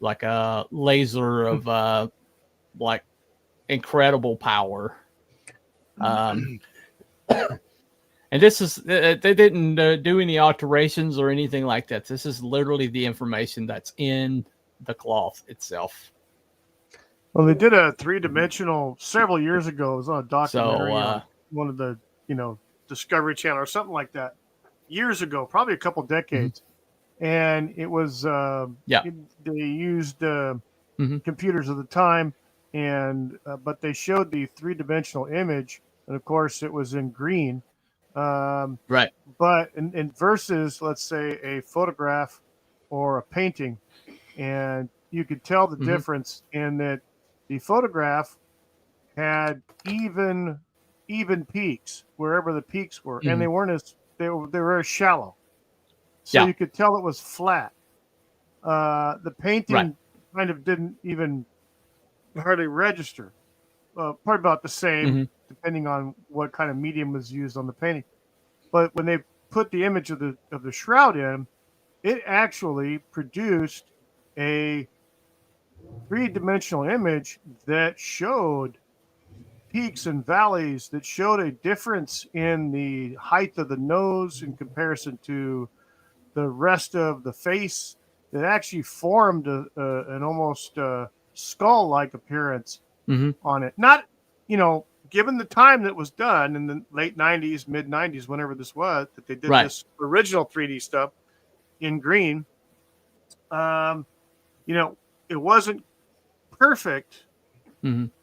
like a laser of incredible power. And this is they didn't do any alterations or anything like that. This is literally the information that's in the cloth itself. Well, they did a 3-dimensional several years ago. It was on a documentary So, on one of the, Discovery Channel or something like that. Years ago, probably a couple decades. And it was, they used computers at the time, and but they showed the 3-dimensional image. And of course, it was in green. Right. But in versus, let's say, a photograph or a painting, and you could tell the difference in that the photograph had even peaks wherever the peaks were, and they weren't they were very shallow, so you could tell it was flat. The painting kind of didn't even hardly register. Probably about the same, depending on what kind of medium was used on the painting. But when they put the image of the shroud in, it actually produced a 3-dimensional image that showed peaks and valleys, that showed a difference in the height of the nose in comparison to the rest of the face, that actually formed an almost skull-like appearance on it. Not, given the time that was done in the late 90s, mid 90s, whenever this was, that they did this original 3D stuff in green, it wasn't perfect,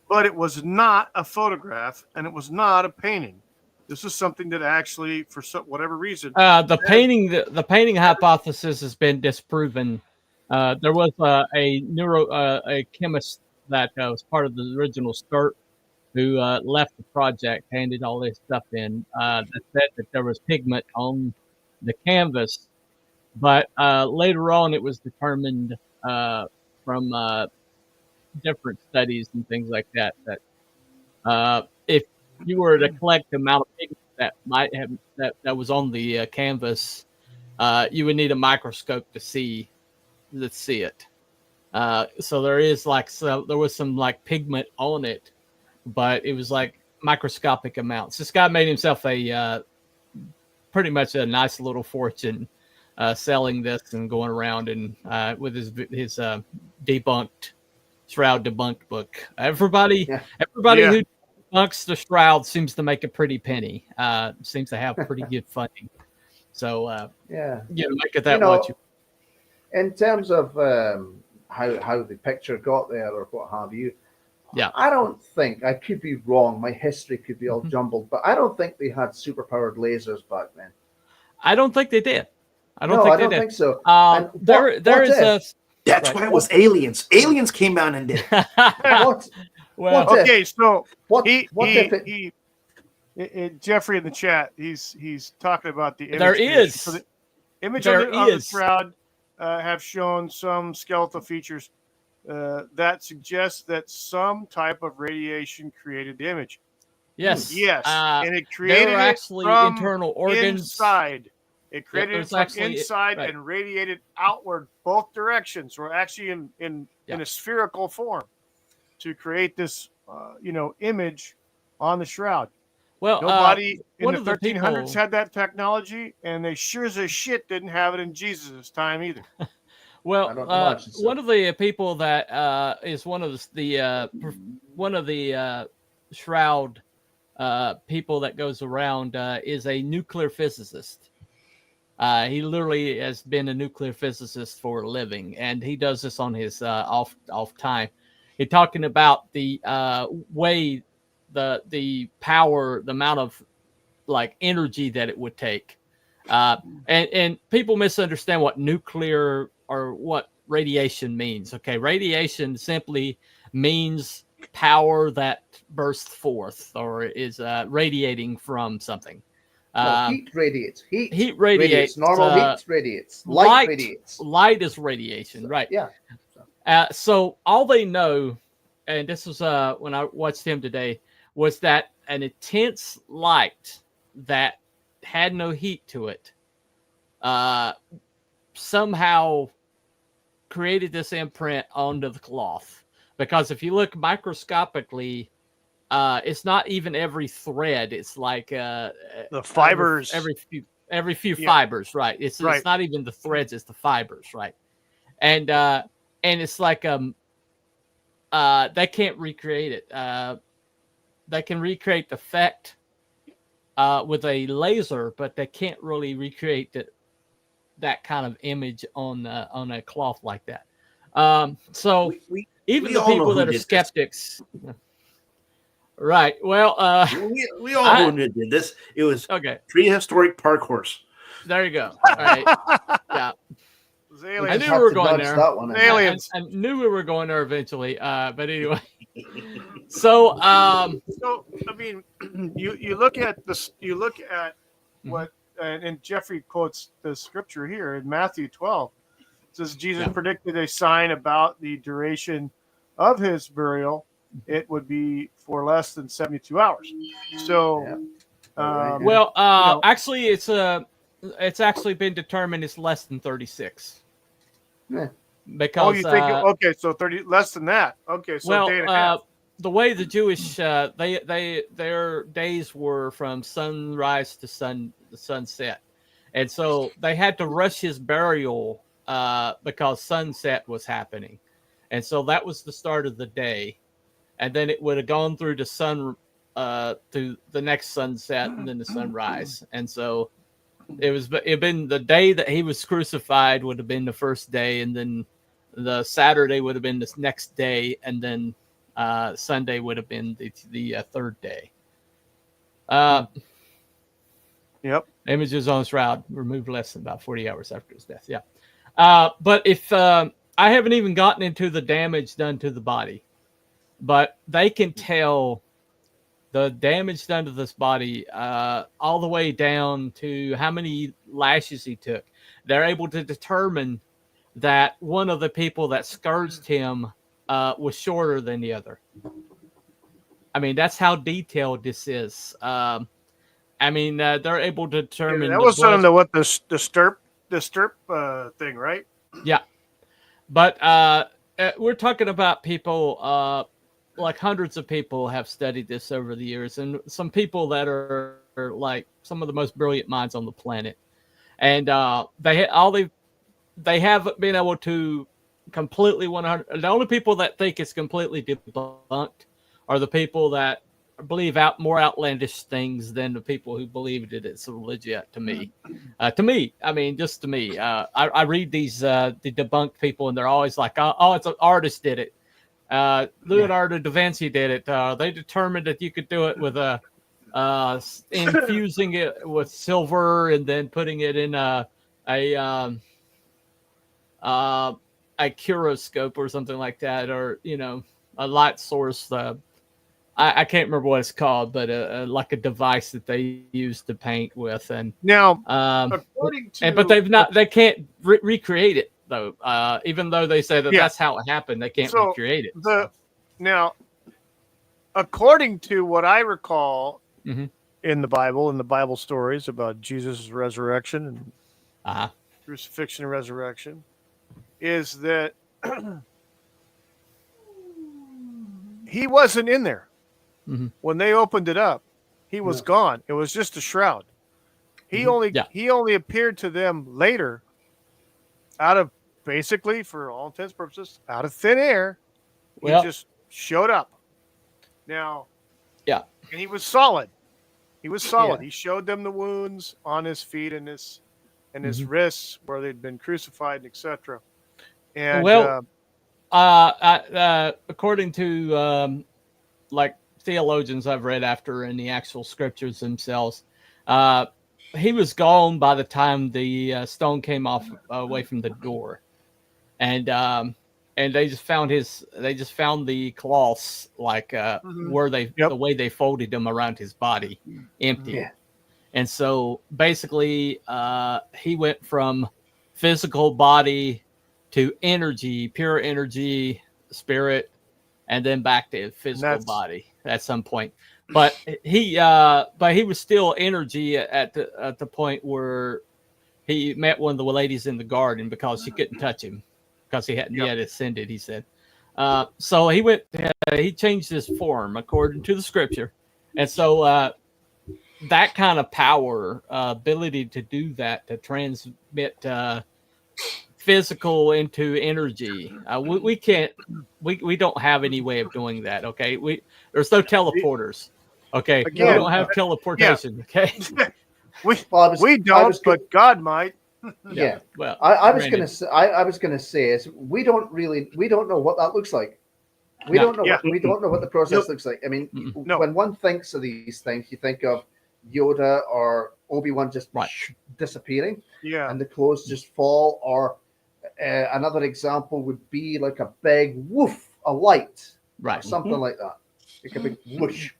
but it was not a photograph and it was not a painting. This is something that actually, for whatever reason, the painting hypothesis has been disproven. There was a chemist that was part of the original start who left the project, handed all this stuff in, that said that there was pigment on the canvas, but later on it was determined from different studies and things like that if you were to collect the amount of pigment that might have that was on the canvas, you would need a microscope to see it. So there was some pigment on it, but it was like microscopic amounts. This guy made himself pretty much a nice little fortune selling this and going around and with his debunked Shroud debunked book. Everybody who debunks the Shroud seems to make a pretty penny. Seems to have pretty good funding. So make it that what you. In terms of how the picture got there or what have you, I don't think, I could be wrong, my history could be all jumbled, but I don't think they had superpowered lasers back then. I don't think they did. I don't think so. That's why it was aliens. Aliens came down and did it. Jeffrey in the chat, he's talking about the image. There is. So the image of the Shroud have shown some skeletal features that suggest that some type of radiation created the image. Yes. And it created actually from internal organs inside. It created it from inside right. and radiated outward both directions. We're actually in a spherical form to create this, image on the Shroud. Well, nobody in one the of the 1300s had that technology, and they sure as shit didn't have it in Jesus' time either. Well, one of the people that is one of the Shroud people that goes around is a nuclear physicist. He literally has been a nuclear physicist for a living, and he does this on his off time. He's talking about the way the power, the amount of energy that it would take, and people misunderstand what nuclear or what radiation means. Okay, radiation simply means power that bursts forth or is radiating from something. Heat radiates. Heat radiates. Normal heat radiates. Light radiates. Light is radiation, right? Yeah. So all they know, and this was when I watched him today, was that an intense light that had no heat to it somehow created this imprint onto the cloth. Because if you look microscopically it's not even every thread. It's like the fibers every few Yeah. fibers, right? It's Right. not even the threads, it's the fibers, right? And it's like they can't recreate it. They can recreate the effect with a laser, but they can't really recreate that kind of image on a cloth like that. So even we the all know people who that are did this. skeptics, right? Well, we all know who did this. It was okay. Prehistoric Park Horse. There you go. All right. Yeah. I knew we were going there. Aliens. I knew we were going there eventually. But anyway. So so I mean, you look at this. You look at what, and Jeffrey quotes the scripture here in Matthew 12. It says Jesus predicted a sign about the duration of his burial. It would be for less than 72 hours. So, actually, it's actually been determined it's less than 36. Yeah. Because you think okay, so 30 less than that. Okay, so a day and a half. The way the Jewish their days were from sunrise to sunset, and so they had to rush his burial because sunset was happening, and so that was the start of the day, and then it would have gone through the sun to the next sunset and then the sunrise, and so it been the day that he was crucified would have been the first day, and then the Saturday would have been the next day, and then Sunday would have been the third day. Yep. Images on Shroud removed less than about 40 hours after his death. Yeah. But if I haven't even gotten into the damage done to the body, but they can tell the damage done to this body all the way down to how many lashes he took. They're able to determine that one of the people that scourged him was shorter than the other. I mean, that's how detailed this is. I mean, they're able to determine. That was something to what the stirp thing, right? Yeah, but we're talking about people. Like hundreds of people have studied this over the years, and some people that are like some of the most brilliant minds on the planet, and they haven't been able to completely 100. The only people that think it's completely debunked are the people that believe more outlandish things than the people who believed it's legit. To me, I mean, just to me, I read these the debunked people, and they're always like, "Oh, it's an artist did it." Leonardo da Vinci did it. They determined that you could do it with infusing it with silver and then putting it in a curoscope or something like that, or a light source. I can't remember what it's called, but like a device that they use to paint with. And now, according to, but they can't recreate it though. Even though they say that that's how it happened, they can't recreate it. Now, according to what I recall in the Bible stories about Jesus' resurrection and crucifixion and resurrection, is that he wasn't in there. When they opened it up, he was gone. It was just a shroud. He only appeared to them later, out of basically, for all intents and purposes, out of thin air. He just showed up. Now, and he was solid. He was solid. He showed them the wounds on his feet and his wrists where they'd been crucified, etc. And according to like theologians I've read after in the actual scriptures themselves, he was gone by the time the stone came away from the door, and they just found the cloths like where the way they folded them around his body empty. And so basically he went from physical body to energy, pure energy, spirit, and then back to physical body at some point. But he was still energy at the point where he met one of the ladies in the garden because she couldn't touch him because he had ascended, he said. So he went. He changed his form according to the scripture, and so that kind of power, ability to do that, to transmit physical into energy, we can't. We don't have any way of doing that. Okay, there's no teleporters. Okay, we Again, don't have teleportation. Okay, we don't, but God might. Yeah. Well, I was granted. gonna say, I was gonna say is we don't know what that looks like. We No. don't know. Yeah. We don't know what the process Nope. looks like. I mean, No. when one thinks of these things, you think of Yoda or Obi-Wan just Right. disappearing, Yeah. and the clothes just fall. Or another example would be like a big woof, a light, Right. or something like that. Like a big whoosh.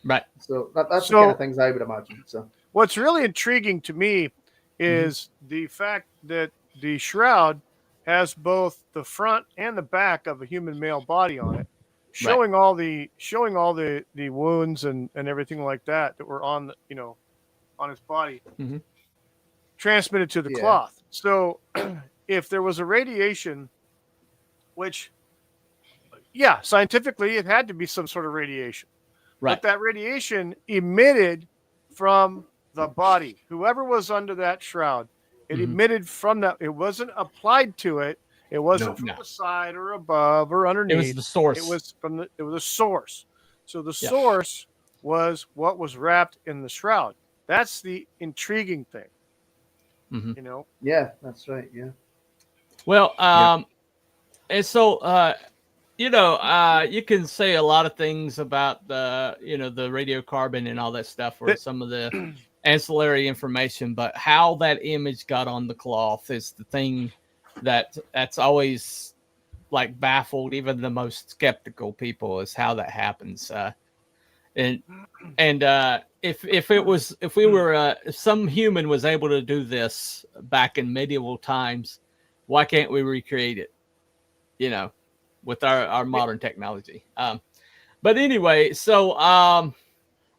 Right. So that's So- the kind of things I would imagine. So What's really intriguing to me is the fact that the shroud has both the front and the back of a human male body on it, showing all the wounds and everything like that were on the, on his body, transmitted to the Yeah. cloth. So if there was a radiation, which scientifically it had to be some sort of radiation. Right. But that radiation emitted from the body. Whoever was under that shroud, it emitted from that. It wasn't applied to it. It wasn't from the side or above or underneath. It was the source. It was it was a source. So the source was what was wrapped in the shroud. That's the intriguing thing. yeah, that's right. Yeah. Well, and so you can say a lot of things about the the radiocarbon and all that stuff, or some of the ancillary information, but how that image got on the cloth is the thing that's always like baffled even the most skeptical people, is how that happens. If some human was able to do this back in medieval times, why can't we recreate it? With our modern technology. But anyway, so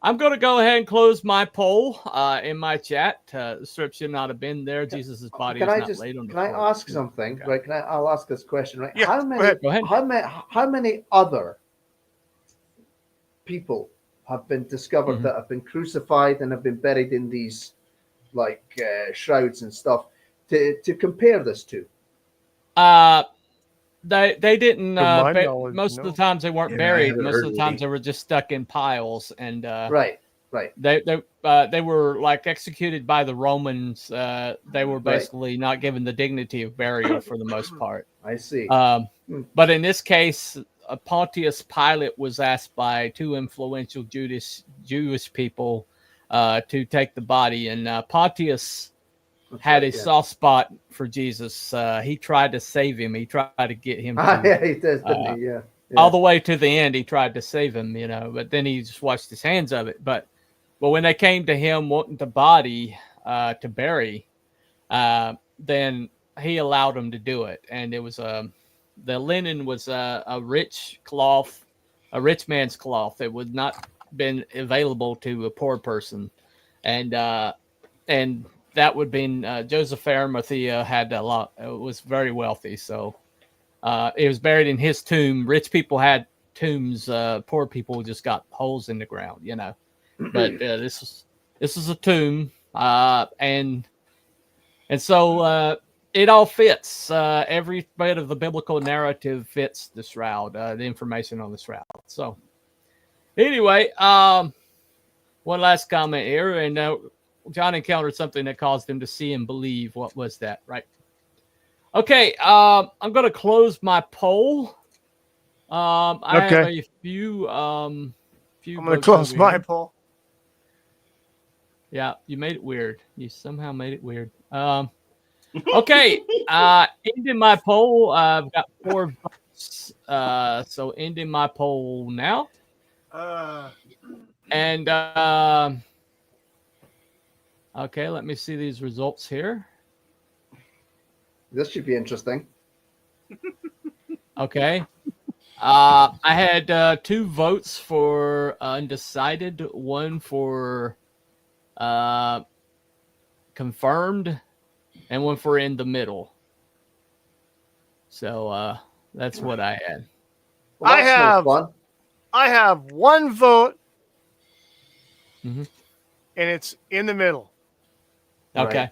I'm going to go ahead and close my poll in my chat. The strip should not have been there. Jesus' body is not laid on the floor. Can I ask something? Okay. Right? I'll ask this question. Right? Yeah, How many? Go ahead. How many other people have been discovered that have been crucified and have been buried in these shrouds and stuff to compare this to? They didn't. From my knowledge, most of no. the times they weren't Yeah, I buried. haven't Most heard of the of times they were just stuck in piles, and Right. they were like executed by the Romans. They were basically not given the dignity of burial for the most part. I see. But in this case, Pontius Pilate was asked by two influential Jewish people to take the body, and Pontius had a soft spot for Jesus. He tried to save him. He tried to get him Yeah, he does, didn't he? Yeah. all the way to the end. He tried to save him, but then he just washed his hands of it. But when they came to him wanting the body to bury, then he allowed him to do it. And it was the linen was a rich cloth, a rich man's cloth. It would not been available to a poor person, and that would been Joseph Arimathea had a lot. Was very wealthy, so it was buried in his tomb. Rich people had tombs. Poor people just got holes in the ground, But this is a tomb, and so it all fits. Every bit of the biblical narrative fits the shroud. The information on the shroud. So anyway, one last comment here, and John encountered something that caused him to see and believe. What was that? Right. Okay. I'm going to close my poll. I have a few. I'm going to close my poll. Yeah, you made it weird. You somehow made it weird. Okay. Ending my poll. I've got 4 votes. So ending my poll now. And okay, let me see these results here. This should be interesting. Okay. I had 2 votes for undecided, 1 for confirmed, and 1 for in the middle. So that's what I had. Well, that's no fun. I have one vote, Mhm. and it's in the middle. Okay. Right.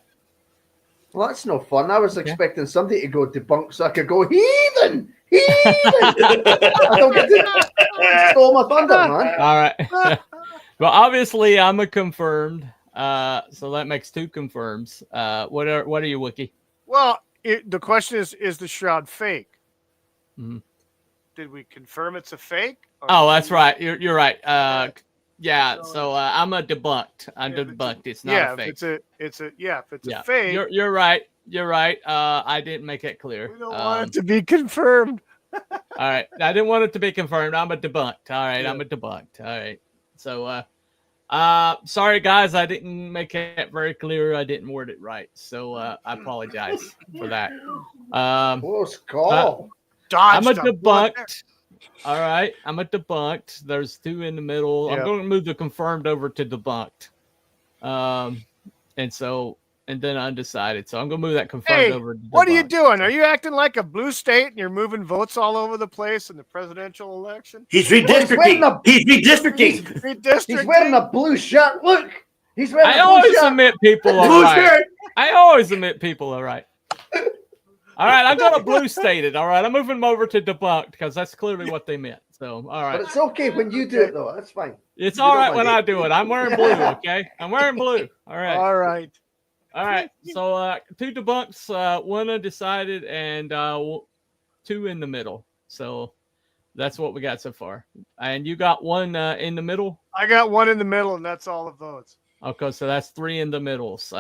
Well, that's no fun. I was expecting somebody to go debunk so I could go heathen. I don't get to stole my thunder, man. All right. Well, obviously, I'm a confirmed. So that makes 2 confirms. What are you, Wiki? Well, the question is the shroud fake? Mhm. Did we confirm it's a fake? Oh, that's right. You're right. Yeah. So I'm a debunked. I'm debunked. It's not a fake. If it's a fake. You're right. You're right. I didn't make it clear. We don't want it to be confirmed. All right. I didn't want it to be confirmed. I'm a debunked. All right. I'm a debunked. All right. So sorry guys, I didn't make it very clear. I didn't word it right. So I apologize for that. Close call. I'm a debunked. All right. I'm a debunked. There's 2 in the middle. Yep. I'm going to move the confirmed over to debunked. And then undecided. So I'm going to move that confirmed over to debunked. What are you doing? Are you acting like a blue state and you're moving votes all over the place in the presidential election? He's redistricting. He's redistricting. He's wearing a blue shirt. Look. He's wearing I a blue always shirt. admit people are Blue right. shirt. I always admit people are right. All right, I'm going to blue state it. All right, I'm moving them over to debunked because that's clearly what they meant. So, all right. But it's okay when you do it, though. That's fine. It's all right when I do it. I'm wearing blue, okay? I'm wearing blue. All right. All right. All right. So 2 debunks, 1 undecided, and 2 in the middle. So that's what we got so far. And you got 1 in the middle? I got 1 in the middle, and that's all the votes. Okay, so that's 3 in the middles. 2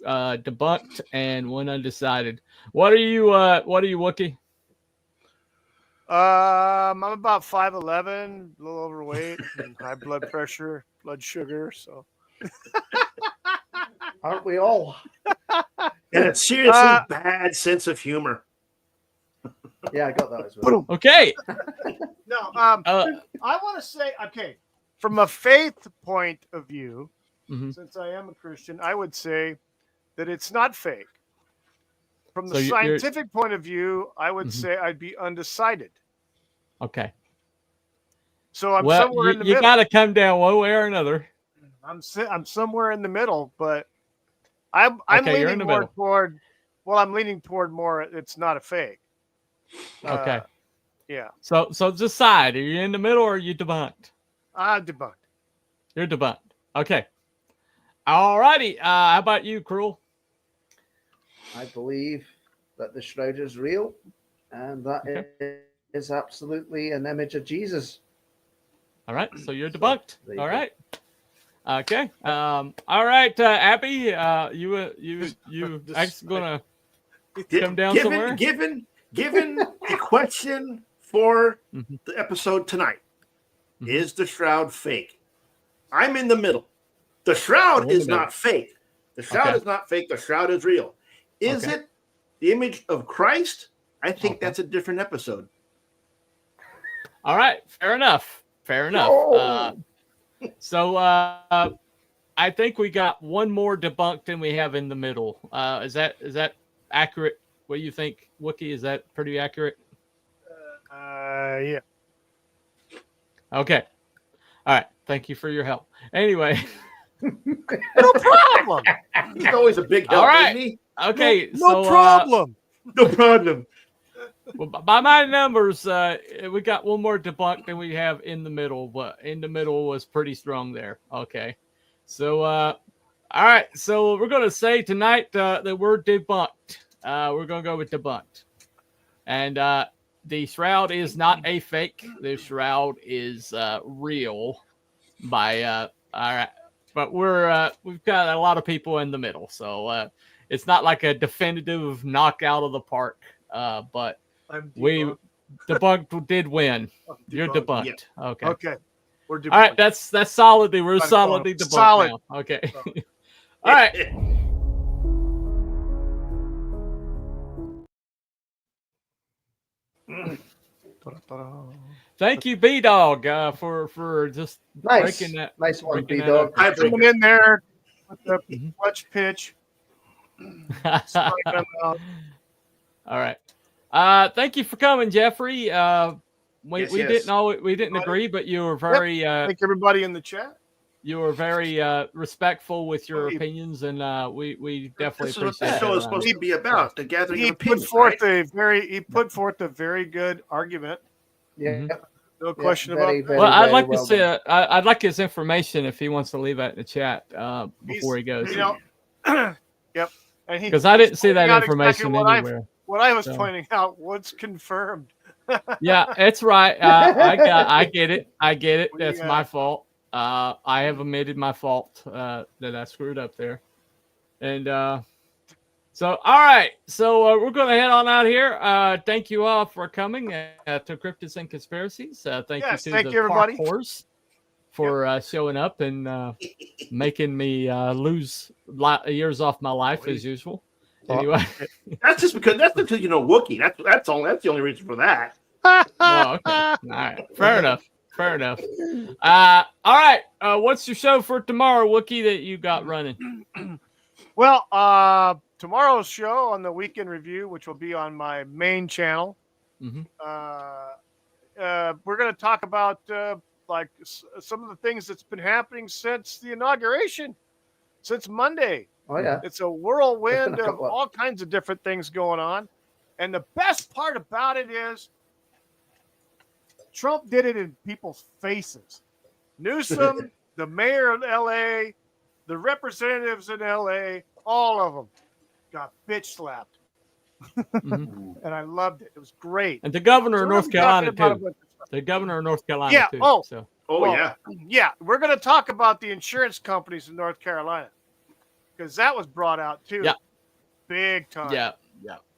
debunked and 1 undecided. What are you, Wookie? I'm about 5'11", a little overweight, and high blood pressure, blood sugar. So, aren't we all? And a seriously bad sense of humor. Yeah, I got that as well. Okay. No, I want to say, okay, from a faith point of view, since I am a Christian, I would say that it's not fake. From the scientific point of view, I would say I'd be undecided. Okay. So I'm somewhere in the middle. You got to come down one way or another. I'm somewhere in the middle, but I'm leaning more toward. Well, I'm leaning toward more. It's not a fake. Okay. Yeah. So decide. Are you in the middle or are you debunked? Debunked. You're debunked. Okay. All righty. How about you, Cruel? I believe that the shroud is real, and that is absolutely an image of Jesus. All right. So you're debunked. All right. Okay. All right, Abby. You actually gonna come down somewhere? Given the question for the episode tonight, is the shroud fake? I'm in the middle. The shroud is not fake. The shroud is not fake. The shroud is real. Is it the image of Christ? I think that's a different episode. All right. Fair enough. Fair enough. So I think we got 1 more debunked than we have in the middle. Is that accurate? What do you think, Wookie? Is that pretty accurate? Yeah. Okay. All right. Thank you for your help. Anyway. No problem. He's always a big help, all right. isn't he? Okay. No problem. No problem. Well, by my numbers, we got 1 more debunked than we have in the middle, but in the middle was pretty strong there. Okay. So, all right. So we're going to say tonight that we're debunked. We're going to go with debunked. And the shroud is not a fake. The shroud is real by, all right. But we've got a lot of people in the middle. So it's not like a definitive knockout of the park. But debunked did win. You're debunked. Yeah. Okay. Okay. We're debunked. All right. That's solidly. We're solidly debunked solid now. Okay. All right. Thank you, B Dog, for just breaking that. Nice one, B Dog. I put him in there with the clutch pitch. All right. Thank you for coming, Jeffrey. We Yes, we yes. didn't agree, but you were very Thank everybody in the chat. you were very respectful with your Well, opinions, and we definitely This is what appreciate this it. show is supposed to be about: the gathering of opinions. He put forth a very good argument. Yeah. No question about that. Well, I'd like well to see. done. I'd like his information if he wants to leave that in the chat before he goes. You know, yep. And Because I didn't see that pointing out information exactly anywhere. what I was So. pointing out was confirmed. Yeah, it's right. I get it. I get it. That's We, my fault. I have admitted my fault that I screwed up there. And so, all right. So we're going to head on out here. Thank you all for coming to Cryptids and Conspiracies. Thank you to thank the you, everybody. Park Horse for showing up and making me lose years off my life as usual. Anyway, that's just because you know Wookiee. That's all. That's the only reason for that. Oh, okay. All right. Fair enough. Fair enough. All right. What's your show for tomorrow, Wookiee, that you got running? Well, tomorrow's show on the weekend review, which will be on my main channel, Mm-hmm. we're going to talk about like some of the things that's been happening since the inauguration, since Monday. Oh yeah. It's a whirlwind of couple of- all kinds of different things going on. And the best part about it is Trump did it in people's faces. Newsom, the mayor of LA, the representatives in LA, all of them got bitch slapped. Mm-hmm. And I loved it. It was great. And the governor So of we're North gonna be talking Carolina, about too. a bunch of stuff. The governor of North Carolina, Yeah. too. Oh, So. Well, yeah. We're going to talk about the insurance companies in North Carolina because that was brought out too. Yeah. Big time. Yeah.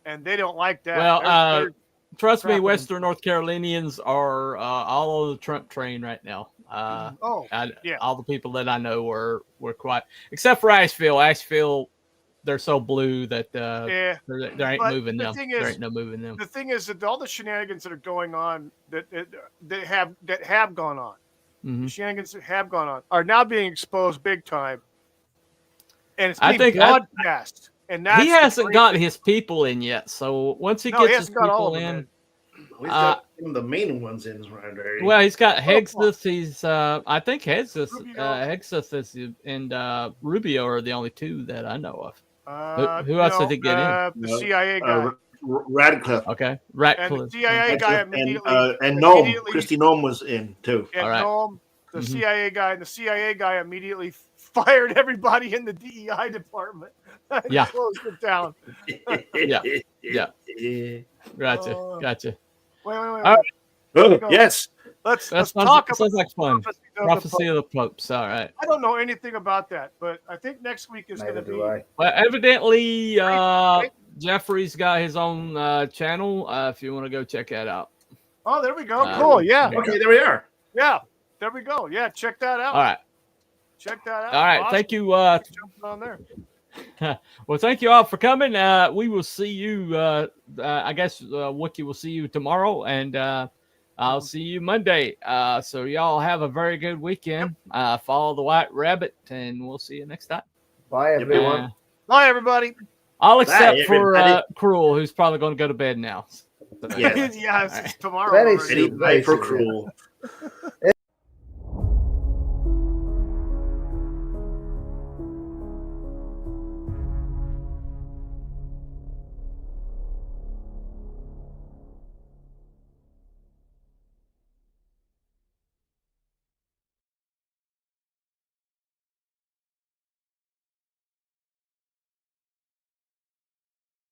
And they don't like that. Well, They're trust me, crapping Western North Carolinians are all on the Trump train right now. yeah. All the people that I know were quite, except for Asheville. Asheville, they're so blue that Yeah. there ain't But moving the them. thing There is- ain't no moving them. The thing is that all the shenanigans that are going on that have gone on, Mhm. the shenanigans that have gone on are now being exposed big time, and it's I being think I- broadcast. And that's He the hasn't great got thing. his people in yet. So once he No, he gets his hasn't got all people of them in, He's got some of the main ones in right there. well, he's got Hexus. He's I think Hexus, Rubio. Hexus is, and Rubio are the only two that I know of. Who else no, did he get in? The CIA guy. Radcliffe. Okay, And the Ratcliffe. CIA guy and immediately Nome. immediately- Christy Nome was in too. and All right. Nome, the Mhm. CIA guy, and the CIA guy immediately fired everybody in the DEI department. Yeah. Closed it down. Yeah. Gotcha. Uh, Gotcha. Wait. All right. Oh, yes. Let's That talk about sounds like fun. Prophecy Pope. of the Popes. All right. I don't know anything about that, but I think next week is going to Neither be. do I. Well, evidently, Right. Jeffrey's got his own channel. If you want to go check that out. Oh, there we go. Uh, Cool. Yeah. Okay, there we are. Yeah. There we go. Yeah. Check that out. All right. Check that out. All right. Awesome. Thank you. Jumping on there. Well, thank you all for coming. We will see you. I guess Wookie will see you tomorrow, and I'll see you Monday. So y'all have a very good weekend. Follow the White Rabbit, and we'll see you next time. Bye everyone. Bye, everybody. All except Bye, for everybody. Cruel, who's probably going to go to bed now. So, Yeah. Yeah, it's tomorrow. Very already. soon. Very for cruel.